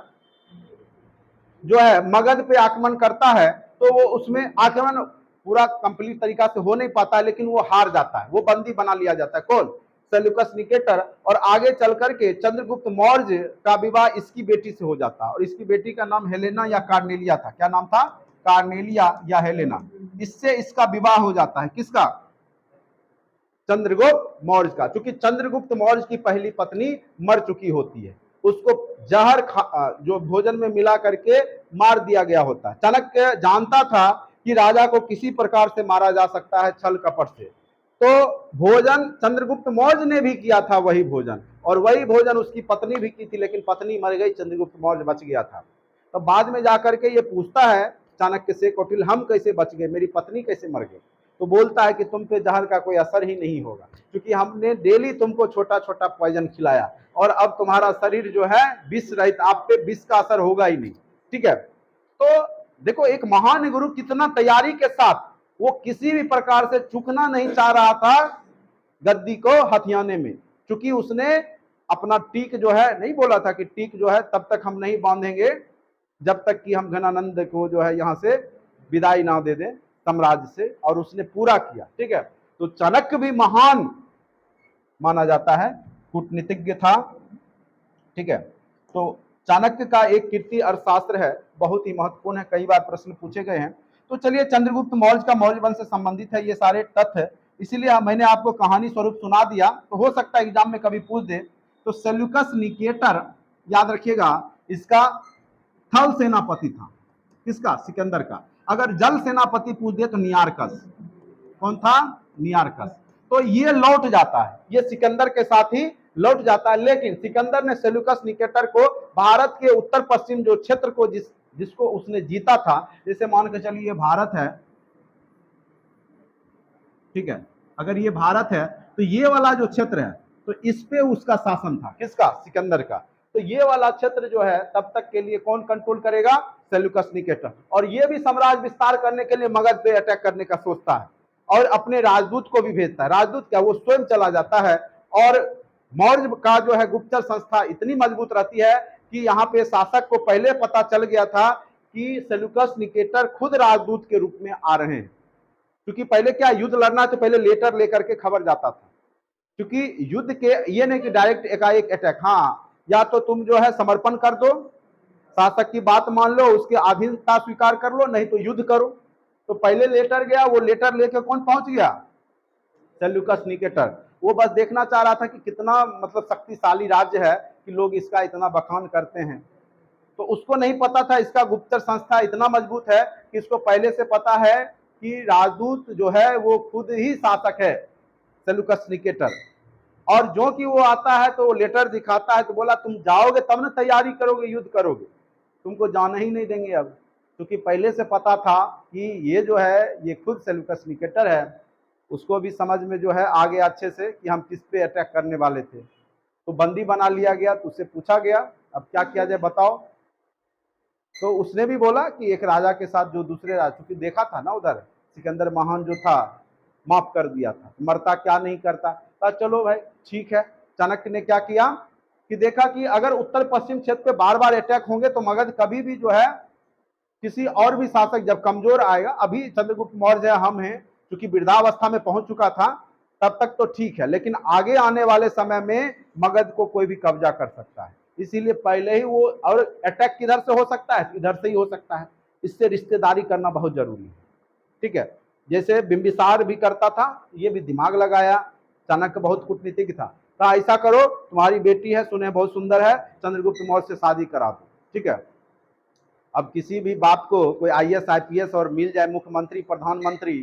जो है मगध पे आक्रमण करता है, तो वो उसमें आक्रमण पूरा कंप्लीट तरीका से हो नहीं पाता है, लेकिन वो हार जाता है, वो बंदी बना लिया जाता है, कौन, सेल्यूकस निकेटर। और आगे चल करके चंद्रगुप्त मौर्य का विवाह इसकी बेटी से हो जाता है, और इसकी बेटी का नाम हेलेना या कार्नेलिया था। क्या नाम था, कार्नेलिया या हेलेना। इससे इसका विवाह हो जाता है, किसका, चंद्रगुप्त मौर्य का। क्योंकि चंद्रगुप्त मौर्य की पहली पत्नी मर चुकी होती है, उसको जहर जो भोजन में मिला करके मार दिया गया होता है। चाणक्य जानता था कि राजा को किसी प्रकार से मारा जा सकता है, छल कपट से। तो भोजन चंद्रगुप्त मौर्य ने भी किया था, वही भोजन, और वही भोजन उसकी पत्नी भी की थी, लेकिन पत्नी मर गई, चंद्रगुप्त मौर्य बच गया था। तो बाद में जाकर के ये पूछता है चाणक्य से, कौटिल्य हम कैसे बच गए, मेरी पत्नी कैसे मर गई। तो बोलता है कि तुम पे जहर का कोई असर ही नहीं होगा, क्योंकि हमने डेली तुमको छोटा छोटा पॉइजन खिलाया, और अब तुम्हारा शरीर जो है विष रहित, आप पे विष का असर होगा ही नहीं, ठीक है। तो देखो एक महान गुरु कितना तैयारी के साथ, वो किसी भी प्रकार से चूकना नहीं चाह रहा था गद्दी को हथियाने में, क्योंकि उसने अपना टीक जो है नहीं बोला था कि टीक जो है तब तक हम नहीं बांधेंगे जब तक कि हम घनानंद को जो है यहां से विदाई ना दे दें साम्राज्य से, और उसने पूरा किया, ठीक है। तो चाणक्य भी महान माना जाता है, कूटनीतिज्ञ था, ठीक है। तो चाणक्य का एक कीर्ति अर्थशास्त्र है, बहुत ही महत्वपूर्ण है, कई बार प्रश्न पूछे गए हैं। तो चलिए चंद्रगुप्त मौर्य का मौर्य वंश से संबंधित है ये सारे तथ्य, इसीलिए मैंने आपको कहानी स्वरूप सुना दिया, तो हो सकता है एग्जाम में कभी पूछ दे। तो सेल्यूकस निकेटर याद रखिएगा, इसका थल सेनापति था, किसका, सिकंदर का। अगर जल सेनापति पूछ दे तो नियारकस, कौन था, नियारकस। तो ये लौट जाता है, ये सिकंदर के साथ ही लौट जाता है, लेकिन सिकंदर ने सेल्यूकस निकेटर को भारत के उत्तर पश्चिम जो क्षेत्र को जिसको उसने जीता था, जैसे मान के चलिए ये भारत है, ठीक है, अगर ये भारत है तो ये वाला जो क्षेत्र है, तो इस पे उसका शासन था, किसका, सिकंदर का। तो ये वाला क्षेत्र जो है तब तक के लिए कौन कंट्रोल करेगा, सेल्यूकस निकेटर। और ये भी साम्राज्य विस्तार करने के लिए मगध पे अटैक करने का सोचता है, और अपने राजदूत को भी भेजता है। राजदूत क्या, वो स्वयं चला जाता है। और मौर्य का जो है गुप्तचर संस्था इतनी मजबूत रहती है कि यहाँ पे शासक को पहले पता चल गया था कि सेल्यूकस निकेटर खुद राजदूत के रूप में आ रहे हैं। क्योंकि पहले क्या, युद्ध लड़ना तो पहले लेटर लेकर के खबर जाता था, क्योंकि युद्ध के ये नहीं कि डायरेक्ट एकाएक अटैक, हाँ, या तो तुम जो है समर्पण कर दो, शासक की बात मान लो, उसके अधीनता स्वीकार कर लो, नहीं तो युद्ध करो। तो पहले लेटर गया, वो लेटर लेकर कौन पहुंच गया, सेल्यूकस निकेटर। वो बस देखना चाह रहा था कि कितना मतलब शक्तिशाली राज्य है कि लोग इसका इतना बखान करते हैं। तो उसको नहीं पता था इसका गुप्तचर संस्था इतना मजबूत है कि इसको पहले से पता है कि राजदूत जो है वो खुद ही शासक है, सेल्यूकस निकेटर। और जो कि वो आता है तो वो लेटर दिखाता है, तो बोला तुम जाओगे तब ना तैयारी करोगे, युद्ध करोगे, तुमको जाना ही नहीं देंगे अब। क्योंकि पहले से पता था कि ये जो है ये खुद सेल्यूकस निकेटर है, उसको भी समझ में जो है आ गया अच्छे से कि हम किस पे अटैक करने वाले थे। तो बंदी बना लिया गया। तो उससे पूछा गया अब क्या किया जाए बताओ। तो उसने भी बोला कि एक राजा के साथ जो दूसरे राजा, क्योंकि देखा था ना उधर सिकंदर महान जो था माफ कर दिया था, मरता क्या नहीं करता था। चलो भाई ठीक है। चाणक्य ने क्या किया कि देखा कि अगर उत्तर पश्चिम क्षेत्र पे बार बार अटैक होंगे तो मगध कभी भी जो है किसी और भी शासक जब कमजोर आएगा, अभी चंद्रगुप्त मौर्य हम हैं क्योंकि वृद्धावस्था में पहुंच चुका था, तब तक तो ठीक है, लेकिन आगे आने वाले समय में मगध को कोई भी कब्जा कर सकता है। इसीलिए पहले ही वो, और अटैक किधर से हो सकता है, इधर से ही हो सकता है। इससे रिश्तेदारी करना बहुत जरूरी है। ठीक है, जैसे बिंबिसार भी करता था, ये भी दिमाग लगाया। चाणक्य बहुत कूटनीतिक था, तो ऐसा करो तुम्हारी बेटी है, सुने बहुत सुंदर है, चंद्रगुप्त मौर्य से शादी करा दो। ठीक है, अब किसी भी बाप को कोई आईएएस आईपीएस और मिल जाए मुख्यमंत्री प्रधानमंत्री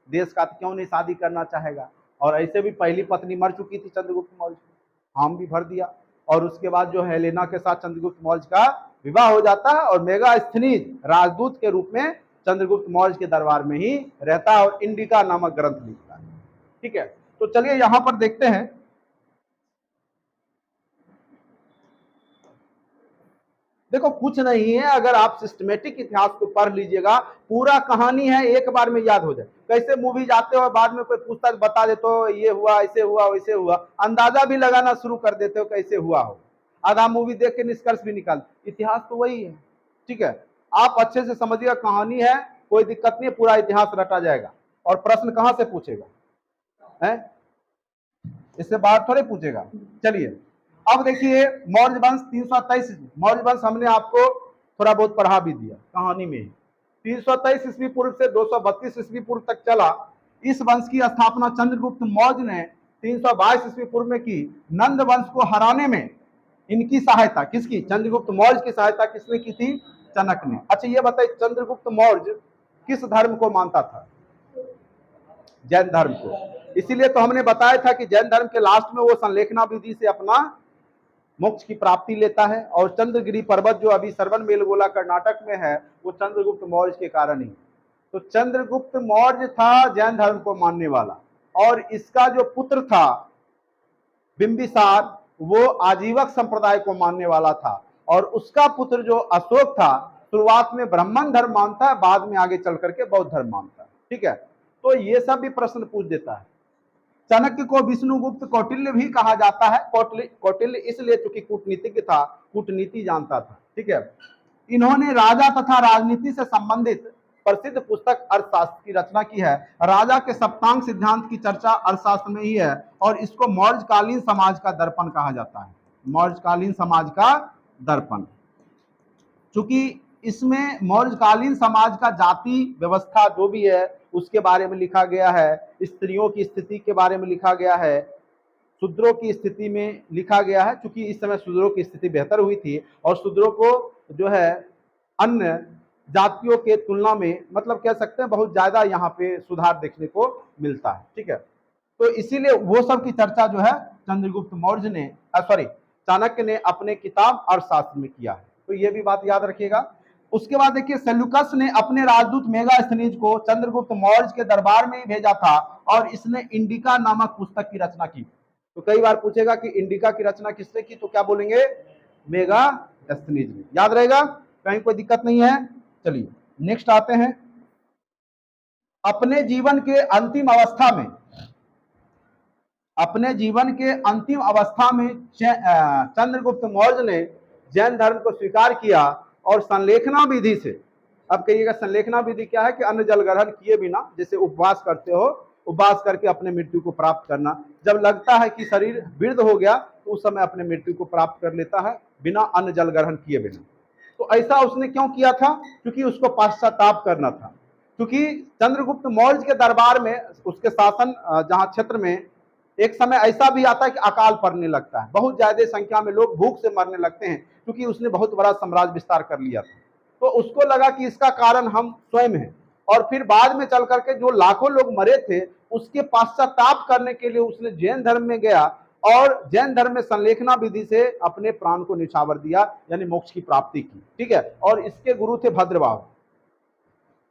देश का, तो क्यों नहीं शादी करना चाहेगा। और ऐसे भी पहली पत्नी मर चुकी थी चंद्रगुप्त मौर्य की, हम भी भर दिया। और उसके बाद जो हेलेना के साथ चंद्रगुप्त मौर्य का विवाह हो जाता है और मेगास्थनीज राजदूत के रूप में चंद्रगुप्त मौर्य के दरबार में ही रहता है और इंडिका नामक ग्रंथ लिखता है। ठीक है, तो चलिए यहां पर देखते हैं। देखो कुछ नहीं है, अगर आप सिस्टमेटिक इतिहास को पढ़ लीजिएगा, पूरा कहानी है, एक बार में याद हो जाए। कैसे मूवी जाते हो बाद में कोई पूछता है बता देते हो ये हुआ ऐसे हुआ वैसे हुआ, अंदाजा भी लगाना शुरू कर देते हो कैसे हुआ हो, आधा मूवी देख के निष्कर्ष भी निकाल। इतिहास तो वही है। ठीक है, आप अच्छे से समझिएगा, कहानी है, कोई दिक्कत नहीं है, पूरा इतिहास रटा जाएगा। और प्रश्न कहां से पूछेगा है, इससे बाहर थोड़े पूछेगा। चलिए अब देखिए मौर्य वंश 323 मौर्य वंश हमने आपको थोड़ा बहुत पढ़ा भी दिया कहानी में। 323 ईस्वी पूर्व से 232 ईस्वी पूर्व तक चला। इस वंश की स्थापना चंद्रगुप्त मौर्य ने 322 ईस्वी पूर्व में की। नंद वंश को हराने में इनकी सहायता, किसकी, चंद्रगुप्त मौर्य की सहायता किसने की थी, चाणक्य ने। अच्छा ये बताइए चंद्रगुप्त मौर्य किस धर्म को मानता था, जैन धर्म को। इसीलिए तो हमने बताया था कि जैन धर्म के लास्ट में वो संलेखना विधि से अपना मोक्ष की प्राप्ति लेता है। और चंद्रगिरी पर्वत जो अभी सरवन बेलगोला कर्नाटक में है, वो चंद्रगुप्त मौर्य के कारण ही। तो चंद्रगुप्त मौर्य था जैन धर्म को मानने वाला, और इसका जो पुत्र था बिंबिसार, वो आजीवक संप्रदाय को मानने वाला था। और उसका पुत्र जो अशोक था, शुरुआत में ब्राह्मण धर्म मानता है, बाद में आगे चल करके बौद्ध धर्म मानता है। ठीक है, तो ये सब भी प्रश्न पूछ देता है। चाणक्य को विष्णुगुप्त कौटिल्य भी कहा जाता है। कौटिल्य इसलिए चूंकि कूटनीतिज्ञ था, कूटनीति जानता था। ठीक है, इन्होंने राजा तथा राजनीति से संबंधित प्रसिद्ध पुस्तक अर्थशास्त्र की रचना की है। राजा के सप्तांग सिद्धांत की चर्चा अर्थशास्त्र में ही है, और इसको मौर्यकालीन समाज का दर्पण कहा जाता है। मौर्यकालीन समाज का दर्पण, चूंकि इसमें मौर्यकालीन समाज का जाति व्यवस्था जो भी है उसके बारे में लिखा गया है, स्त्रियों की स्थिति के बारे में लिखा गया है, शूद्रों की स्थिति में लिखा गया है, क्योंकि इस समय शूद्रों की स्थिति बेहतर हुई थी और शूद्रों को जो है अन्य जातियों के तुलना में, मतलब कह सकते हैं बहुत ज्यादा यहाँ पे सुधार देखने को मिलता है। ठीक है, तो इसीलिए वो सब की चर्चा जो है चंद्रगुप्त मौर्य ने, सॉरी चाणक्य ने अपने किताब अर्थशास्त्र में किया है। तो ये भी बात याद रखिएगा। उसके बाद देखिए सेल्यूकस ने अपने राजदूत मेगास्थनीज को चंद्रगुप्त मौर्य के दरबार में ही भेजा था, और इसने इंडिका नामक पुस्तक की रचना की। तो कई बार पूछेगा कि इंडिका की रचना किसने की, तो क्या बोलेंगे, मेगास्थनीज ने। याद रहेगा, कहीं कोई दिक्कत नहीं है। चलिए नेक्स्ट आते हैं। अपने जीवन के अंतिम अवस्था में, अपने जीवन के अंतिम अवस्था में चंद्रगुप्त मौर्य ने जैन धर्म को स्वीकार किया और संलेखना विधि से, अब कहिएगा संलेखना विधि क्या है, कि अन्न जल ग्रहण किए बिना, जैसे उपवास करते हो, उपवास करके अपने मृत्यु को प्राप्त करना। जब लगता है कि शरीर वृद्ध हो गया तो उस समय अपने मृत्यु को प्राप्त कर लेता है बिना अन्न जल ग्रहण किए बिना। तो ऐसा उसने क्यों किया था, क्योंकि उसको पश्चाताप करना था। क्योंकि चंद्रगुप्त मौर्य के दरबार में, उसके शासन जहां क्षेत्र में, एक समय ऐसा भी आता है कि अकाल पड़ने लगता है, बहुत ज्यादा संख्या में लोग भूख से मरने लगते हैं, क्योंकि उसने बहुत बड़ा साम्राज्य विस्तार कर लिया था। तो उसको लगा कि इसका कारण हम स्वयं हैं, और फिर बाद में चल करके जो लाखों लोग मरे थे उसके पश्चाताप करने के लिए उसने जैन धर्म में गया, और जैन धर्म में संलेखना विधि से अपने प्राण को निछावर दिया, यानी मोक्ष की प्राप्ति की। ठीक है, और इसके गुरु थे भद्रबाहु।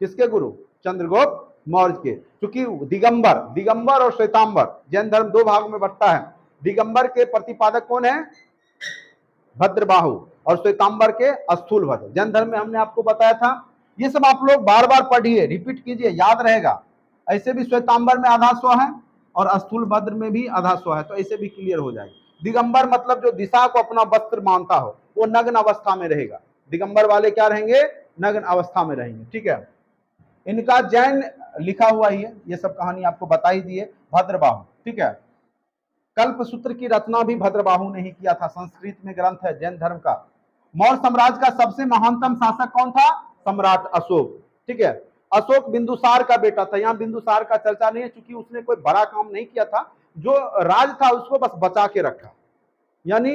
किसके गुरु, चंद्रगुप्त मौर्य के। क्योंकि दिगंबर और श्वेतांबर, जैन धर्म दो भागों में बंटता है। दिगंबर के प्रतिपादक कौन है? भद्रबाहु। और श्वेतांबर के स्थूलभद्र। जैन धर्म में हमने आपको बताया था। ये सब आप लोग बार बार पढ़िए, रिपीट कीजिए, याद रहेगा। ऐसे भी श्वेतांबर में आधा स्व है और स्थूलभद्र में भी आधा स्व है, तो ऐसे भी क्लियर हो जाएगा। दिगंबर मतलब जो दिशा को अपना वस्त्र मानता हो, वो नग्न अवस्था में रहेगा। दिगंबर वाले क्या रहेंगे? नग्न अवस्था में रहेंगे। ठीक है, इनका जैन लिखा हुआ ही है, ये सब कहानी आपको बता ही दी है। भद्रबाहु, ठीक है। कल्पसूत्र की रचना भी भद्रबाहु ने ही किया था। संस्कृत में ग्रंथ है जैन धर्म का। मौर्य साम्राज्य का सबसे महानतम शासक कौन था? सम्राट अशोक। ठीक है, अशोक बिंदुसार का बेटा था। यहाँ बिंदुसार का चर्चा नहीं है, क्योंकि उसने कोई बड़ा काम नहीं किया था। जो राज था उसको बस बचा के रखा, यानी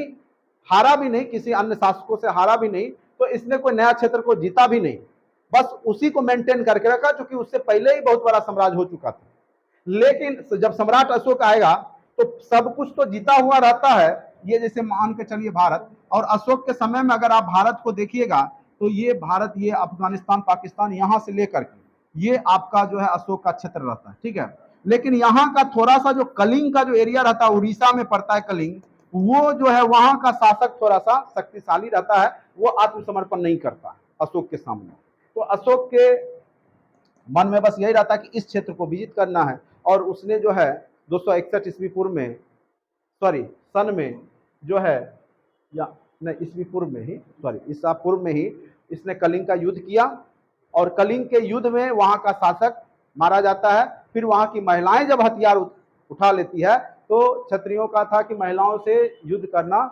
हारा भी नहीं, किसी अन्य शासकों से हारा भी नहीं, तो इसने कोई नया क्षेत्र को जीता भी नहीं, बस उसी को मेंटेन करके रखा, क्योंकि उससे पहले ही बहुत बड़ा साम्राज्य हो चुका था। लेकिन जब सम्राट अशोक आएगा तो सब कुछ तो जीता हुआ रहता है। ये जैसे मान के चलिए भारत, और अशोक के समय में अगर आप भारत को देखिएगा तो ये भारत, ये अफगानिस्तान, पाकिस्तान, यहां से लेकर के ये आपका जो है अशोक का क्षेत्र रहता है। ठीक है, लेकिन यहाँ का थोड़ा सा जो कलिंग का जो एरिया रहता है, उड़ीसा में पड़ता है कलिंग, वो जो है वहां का शासक थोड़ा सा शक्तिशाली रहता है, वो आत्मसमर्पण नहीं करता अशोक के सामने। तो अशोक के मन में बस यही रहता है कि इस क्षेत्र को विजित करना है, और उसने जो है 261 ईस्वी पूर्व में, सॉरी सन में जो है, या नहीं ईस्वी पूर्व में ही, सॉरी ईसा पूर्व में ही इसने कलिंग का युद्ध किया, और कलिंग के युद्ध में वहां का शासक मारा जाता है। फिर वहां की महिलाएं जब हथियार उठा लेती है, तो क्षत्रियों का था कि महिलाओं से युद्ध करना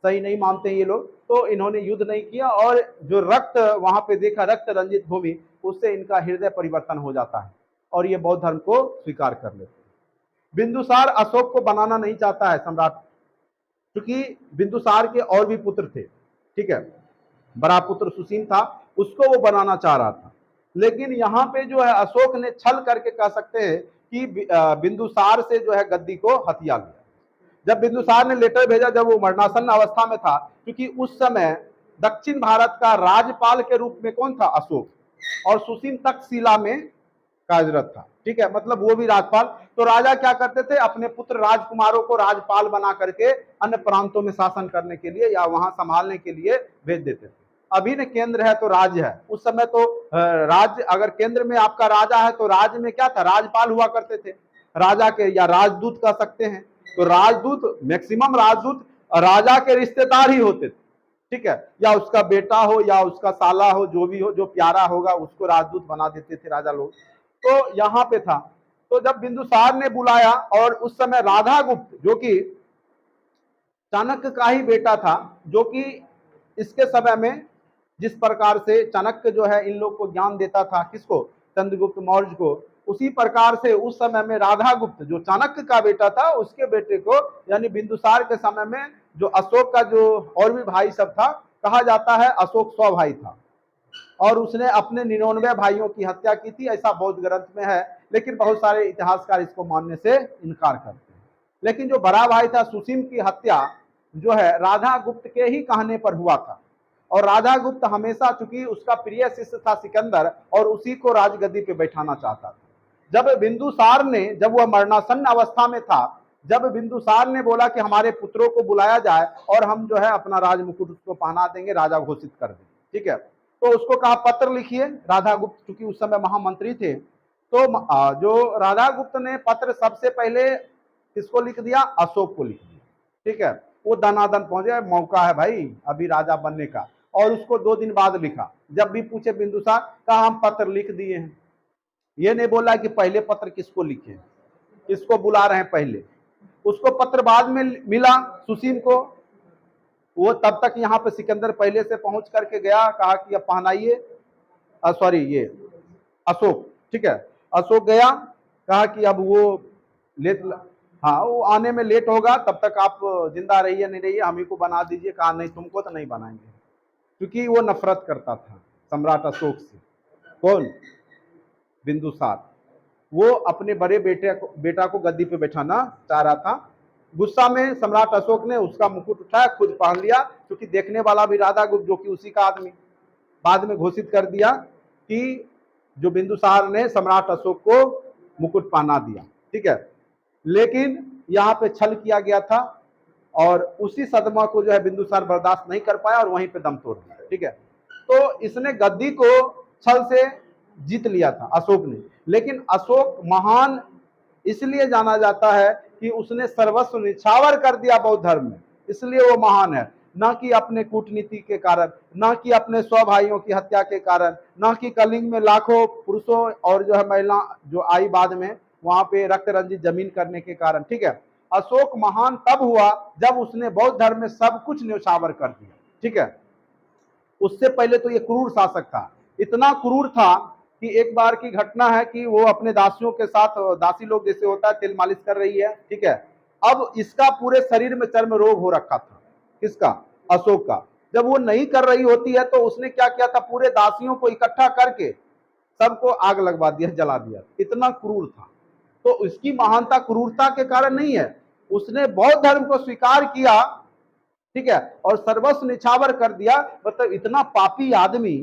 सही नहीं मानते ये लोग, तो इन्होंने युद्ध नहीं किया, और जो रक्त वहां पे देखा, रक्त रंजित भूमि, उससे इनका हृदय परिवर्तन हो जाता है और ये बौद्ध धर्म को स्वीकार कर लेते हैं। बिंदुसार अशोक को बनाना नहीं चाहता है सम्राट, क्योंकि बिंदुसार के और भी पुत्र थे। ठीक है, बड़ा पुत्र सुसीम था, उसको वो बनाना चाह रहा था। लेकिन यहाँ पे जो है अशोक ने छल करके कह सकते हैं कि बिंदुसार से जो है गद्दी को हथिया लिया। जब बिंदुसार ने लेटर भेजा, जब वो मरणासन्न अवस्था में था, क्योंकि उस समय दक्षिण भारत का राज्यपाल के रूप में कौन था? अशोक, और सुसीम तक्षशिला में कार्यरत था। ठीक है, मतलब वो भी राजपाल। तो राजा क्या करते थे? अपने पुत्र राजकुमारों को राजपाल बना करके अन्य प्रांतों में शासन करने के लिए या वहां संभालने के लिए भेज देते थे। अभी ने केंद्र है तो राज्य है, उस समय तो राज्य, अगर केंद्र में आपका राजा है तो राज्य में क्या था? राजपाल हुआ करते थे, राजा के, या राजदूत कह सकते हैं। तो राजदूत, मैक्सिमम राजदूत राजा के रिश्तेदार ही होते थे। ठीक है, या उसका बेटा हो या उसका साला हो, जो भी हो, जो प्यारा होगा उसको राजदूत बना देते थे राजा लोग। तो यहाँ पे था। तो जब बिंदुसार ने बुलाया, और उस समय राधा गुप्त, जो कि चाणक्य का ही बेटा था, जो कि इसके समय में जिस प्रकार से चाणक्य जो है इन लोग को ज्ञान देता था, किसको? चंद्रगुप्त मौर्य को, उसी प्रकार से उस समय में राधा गुप्त, जो चाणक्य का बेटा था, उसके बेटे को, यानी बिंदुसार के समय में जो अशोक का जो और भी भाई सब था, कहा जाता है अशोक 100 भाई था, और उसने अपने 99 भाइयों की हत्या की थी, ऐसा बौद्ध ग्रंथ में है। लेकिन बहुत सारे इतिहासकार इसको मानने से इनकार करते हैं। लेकिन जो बड़ा भाई था सुसीम की हत्या जो है राधा गुप्त के ही कहने पर हुआ था, और राधा गुप्त हमेशा, चूंकि उसका प्रिय शिष्य था सिकंदर, और उसी को राजगद्दी पे बैठाना चाहता था। जब बिंदुसार ने, जब वह मरणासन्न अवस्था में था, जब बिंदुसार ने बोला कि हमारे पुत्रों को बुलाया जाए और हम जो है अपना राज मुकुट उसको पहना देंगे, राजा घोषित कर देंगे, ठीक है, तो उसको कहा पत्र लिखिए। राधा गुप्त चूंकि उस समय महामंत्री थे, तो जो राधा गुप्त ने पत्र सबसे पहले किसको लिख दिया? अशोक को लिख दिया। ठीक है, वो दनादन पहुंचे, मौका है भाई अभी राजा बनने का, और उसको 2 दिन बाद लिखा। जब भी पूछे बिंदुसार, कहा हम पत्र लिख दिए हैं। ये नहीं बोला कि पहले पत्र किसको लिखे, किसको बुला रहे हैं पहले। उसको पत्र बाद में मिला सुसीम को, वो तब तक यहाँ पे सिकंदर पहले से पहुंच करके गया, कहा कि अब पहनाइए, सॉरी ये अशोक, ठीक है, अशोक गया, कहा कि अब वो लेट, हाँ वो आने में लेट होगा, तब तक आप जिंदा रहिए, नहीं रहिए, हम ही को बना दीजिए। कहा नहीं, तुमको तो नहीं बनाएंगे, क्योंकि वो नफरत करता था सम्राट अशोक से। कौन? बिंदुसार। वो अपने बड़े बेटा को गद्दी पे बैठाना चाह रहा था। गुस्सा में सम्राट अशोक ने उसका मुकुट उठाया, खुद पहन लिया, क्योंकि देखने वाला भी राधा गुप्त, जो कि उसी का आदमी। बाद में घोषित कर दिया कि जो बिंदुसार ने सम्राट अशोक को मुकुट पहना दिया। ठीक है, लेकिन यहाँ पे छल किया गया था और उसी सदमा को जो है बिंदुसार बर्दाश्त नहीं कर पाया और वहीं पे दम तोड़ दिया। ठीक है, तो इसने गद्दी को छल से जीत लिया था अशोक ने। लेकिन अशोक महान इसलिए जाना जाता है कि उसने सर्वस्व निछावर कर दिया बौद्ध धर्म में, इसलिए वो महान है, ना कि अपने कूटनीति के कारण, ना कि अपने सौ भाइयों की हत्या के कारण, ना कि कलिंग में लाखों पुरुषों और जो है महिला जो आई बाद में वहां पे रक्त रंजित जमीन करने के कारण। ठीक है, अशोक महान तब हुआ जब उसने बौद्ध धर्म में सब कुछ न्यौछावर कर दिया। ठीक है, उससे पहले तो ये क्रूर शासक था, इतना क्रूर था कि एक बार की घटना है कि वो अपने दासियों के साथ, दासी लोग जैसे होता है तेल मालिश कर रही है। ठीक है, अब इसका पूरे शरीर में चर्म रोग हो रखा था, किसका, अशोक का। जब वो नहीं कर रही होती है तो उसने क्या किया था, पूरे दासियों को इकट्ठा करके सबको आग लगवा दिया, जला दिया, इतना क्रूर था। तो उसकी महानता क्रूरता के कारण नहीं है, उसने बौद्ध धर्म को स्वीकार किया। ठीक है, और सर्वस्व निछावर कर दिया, मतलब इतना पापी आदमी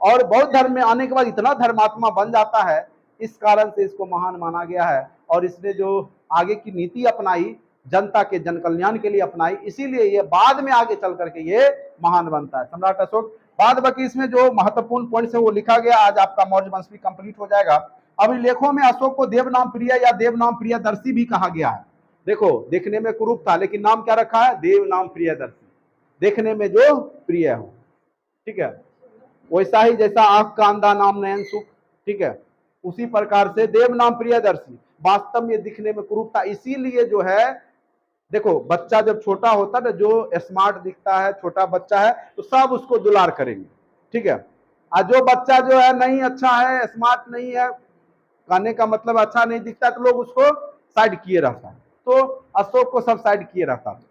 और बौद्ध धर्म में आने के बाद इतना धर्मात्मा बन जाता है, इस कारण से इसको महान माना गया है। और इसने जो आगे की नीति अपनाई, जनता के जन कल्याण के लिए अपनाई, इसीलिए ये बाद में आगे चल करके ये महान बनता है, सम्राट अशोक। बाद बाकी इसमें जो महत्वपूर्ण पॉइंट्स है वो लिखा गया। आज आपका मौर्य वंश भी कंप्लीट हो जाएगा। अब लेखों में अशोक को देवनाम प्रिय या देवनाम प्रियदर्शी भी कहा गया है। देखो, देखने में कुरूप था लेकिन नाम क्या रखा है, देवनाम प्रियदर्शी, देखने में जो प्रिय हो। ठीक है, वैसा ही जैसा आंख का अंधा नाम नयन सुख। ठीक है, उसी प्रकार से देव नाम प्रियदर्शी, वास्तव में दिखने में कुरूप था। इसीलिए जो है, देखो बच्चा जब छोटा होता है, जो स्मार्ट दिखता है, छोटा बच्चा है, तो सब उसको दुलार करेंगे। ठीक है, और जो बच्चा जो है नहीं अच्छा है, स्मार्ट नहीं है, कहने का मतलब अच्छा नहीं दिखता, तो लोग उसको साइड किए रहता है। तो अशोक को सब साइड किए रहता था।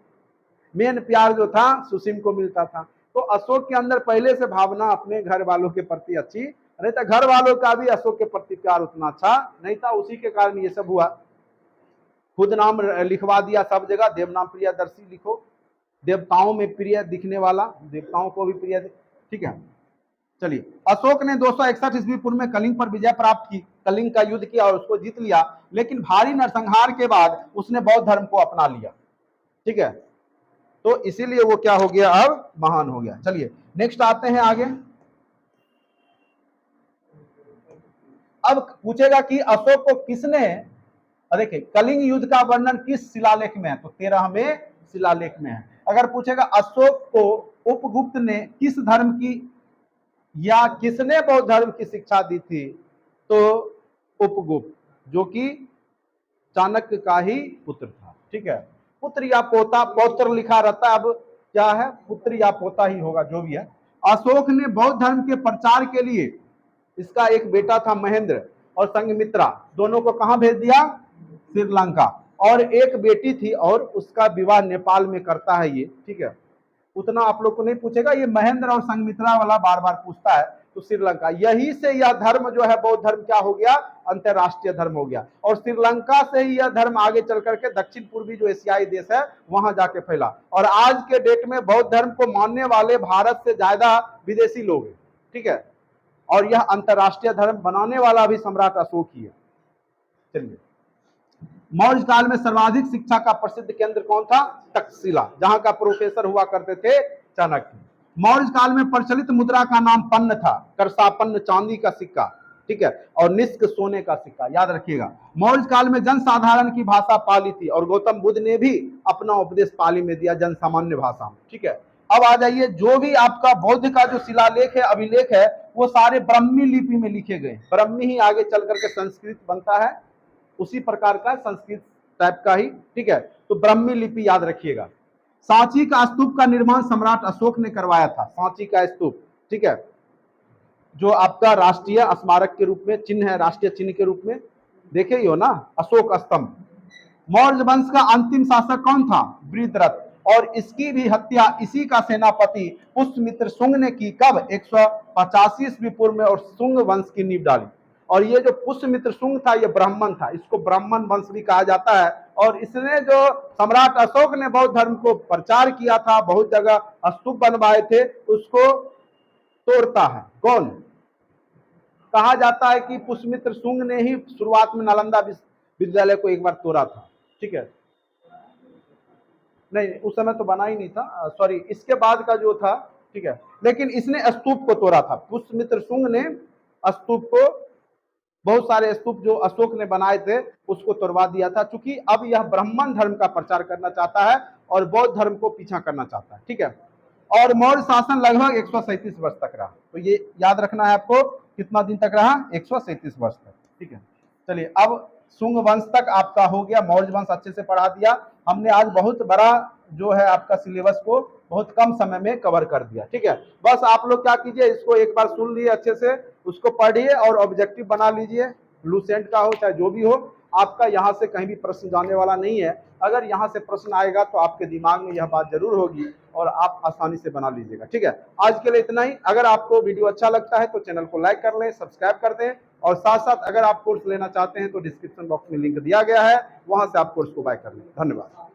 मेन प्यार जो था सुसीम को मिलता था। तो अशोक के अंदर पहले से भावना अपने घर वालों के प्रति अच्छी, नहीं था घर वालों का भी अशोक के प्रति प्यार उतना अच्छा नहीं था, उसी के कारण ये सब हुआ। खुद नाम लिखवा दिया सब जगह, देवनाम प्रियदर्शी लिखो, देवताओं में प्रिय दिखने वाला, देवताओं को भी प्रिय। ठीक है, चलिए, अशोक ने 261 ईस्वी पूर्व में कलिंग पर विजय प्राप्त की, कलिंग का युद्ध किया और उसको जीत लिया। लेकिन भारी नरसंहार के बाद उसने बौद्ध धर्म को अपना लिया। ठीक है, तो इसीलिए वो क्या हो गया, अब महान हो गया। चलिए नेक्स्ट आते हैं आगे। अब पूछेगा कि अशोक को किसने, देखिए कलिंग युद्ध का वर्णन किस शिलालेख में है, तो 13वें शिलालेख में है। अगर पूछेगा अशोक को उपगुप्त ने किस धर्म की या किसने बौद्ध धर्म की शिक्षा दी थी, तो उपगुप्त, जो कि चाणक्य का ही पुत्र था। ठीक है, पुत्र या पोता, पौत्र लिखा रहता है, अब क्या है, पुत्र या पोता ही होगा, जो भी है। अशोक ने बौद्ध धर्म के प्रचार के लिए, इसका एक बेटा था महेंद्र और संघमित्रा, दोनों को कहां भेज दिया, श्रीलंका। और एक बेटी थी और उसका विवाह नेपाल में करता है ये। ठीक है, उतना आप लोग को नहीं पूछेगा, ये महेंद्र और संघमित्रा वाला बार बार पूछता है। तो श्रीलंका, यही से यह धर्म जो है बौद्ध धर्म क्या हो गया, अंतरराष्ट्रीय धर्म हो गया। और श्रीलंका से ही यह धर्म आगे चल करके दक्षिण पूर्वी जो एशियाई देश है वहां जाके फैला। और आज के डेट में बौद्ध धर्म को मानने वाले भारत से ज्यादा विदेशी लोग हैं। ठीक है, और यह अंतरराष्ट्रीय धर्म बनाने वाला भी सम्राट अशोक ही है। चलिए, मौर्य काल में सर्वाधिक शिक्षा का प्रसिद्ध केंद्र कौन था, तक्षशिला, जहां का प्रोफेसर हुआ करते थे चाणक्य। मौर्य काल में प्रचलित मुद्रा का नाम पन्न था, करसापन्न चांदी का सिक्का। ठीक है, और निष्क सोने का सिक्का, याद रखिएगा। मौर्य काल में जन साधारण की भाषा पाली थी और गौतम बुद्ध ने भी अपना उपदेश पाली में दिया, जन सामान्य भाषा में। ठीक है, अब आ जाइए, जो भी आपका बौद्ध का जो शिलालेख है, अभिलेख है, वो सारे ब्राह्मी लिपि में लिखे गए। ब्राह्मी ही आगे चल करके संस्कृत बनता है, उसी प्रकार का संस्कृत टाइप का ही। ठीक है, तो ब्राह्मी लिपि याद रखिएगा। सांची का स्तूप का निर्माण सम्राट अशोक ने करवाया था, सांची का स्तूप। ठीक है, जो आपका राष्ट्रीय स्मारक के रूप में चिन्ह है, राष्ट्रीय चिन्ह के रूप में देखे ही हो ना, अशोक स्तंभ। मौर्य वंश का अंतिम शासक कौन था, वृत्ररथ, और इसकी भी हत्या इसी का सेनापति पुष्यमित्र शुंग ने की। कब, 185 ईस्वी पूर्व में, और शुंग वंश की नींव डाली। और ये जो पुष्यमित्र शुंग था, ये ब्राह्मण था, इसको ब्राह्मण वंश भी कहा जाता है। और इसने जो सम्राट अशोक ने बौद्ध धर्म को प्रचार किया था, बहुत जगह स्तूप बनवाए थे, उसको तोड़ता है कौन, कहा जाता है कि पुष्यमित्र शुंग ने ही शुरुआत में नालंदा विश्वविद्यालय को एक बार तोड़ा था। ठीक है। नहीं, उस समय तो बना ही नहीं था, सॉरी, इसके बाद का जो था, ठीक है। लेकिन इसने स्तूप को तोड़ा था, पुष्यमित्र शुंग ने स्तूप को, बहुत सारे स्तूप जो अशोक ने बनाए थे उसको तोड़वा दिया था, क्योंकि अब यह ब्राह्मण धर्म का प्रचार करना चाहता है और बौद्ध धर्म को पीछा करना चाहता है, ठीक है। और मौर्य शासन लगभग 137 वर्ष तक रहा, तो ये याद रखना है आपको, कितना दिन तक रहा, 137 वर्ष तक, ठीक है। चलिए, अब शुंग वंश तक आपका हो गया, मौर्य वंश अच्छे से पढ़ा दिया हमने। आज बहुत बड़ा जो है आपका सिलेबस को बहुत कम समय में कवर कर दिया, ठीक है। बस आप लोग क्या कीजिए, इसको एक बार सुन लिए अच्छे से, उसको पढ़िए और ऑब्जेक्टिव बना लीजिए, लूसेंट का हो चाहे जो भी हो। आपका यहाँ से कहीं भी प्रश्न जाने वाला नहीं है। अगर यहाँ से प्रश्न आएगा तो आपके दिमाग में यह बात जरूर होगी और आप आसानी से बना लीजिएगा, ठीक है। आज के लिए इतना ही। अगर आपको वीडियो अच्छा लगता है तो चैनल को लाइक कर लें, सब्सक्राइब कर दें, और साथ साथ अगर आप कोर्स लेना चाहते हैं तो डिस्क्रिप्शन बॉक्स में लिंक दिया गया है, वहां से आप कोर्स को बाय कर लें। धन्यवाद।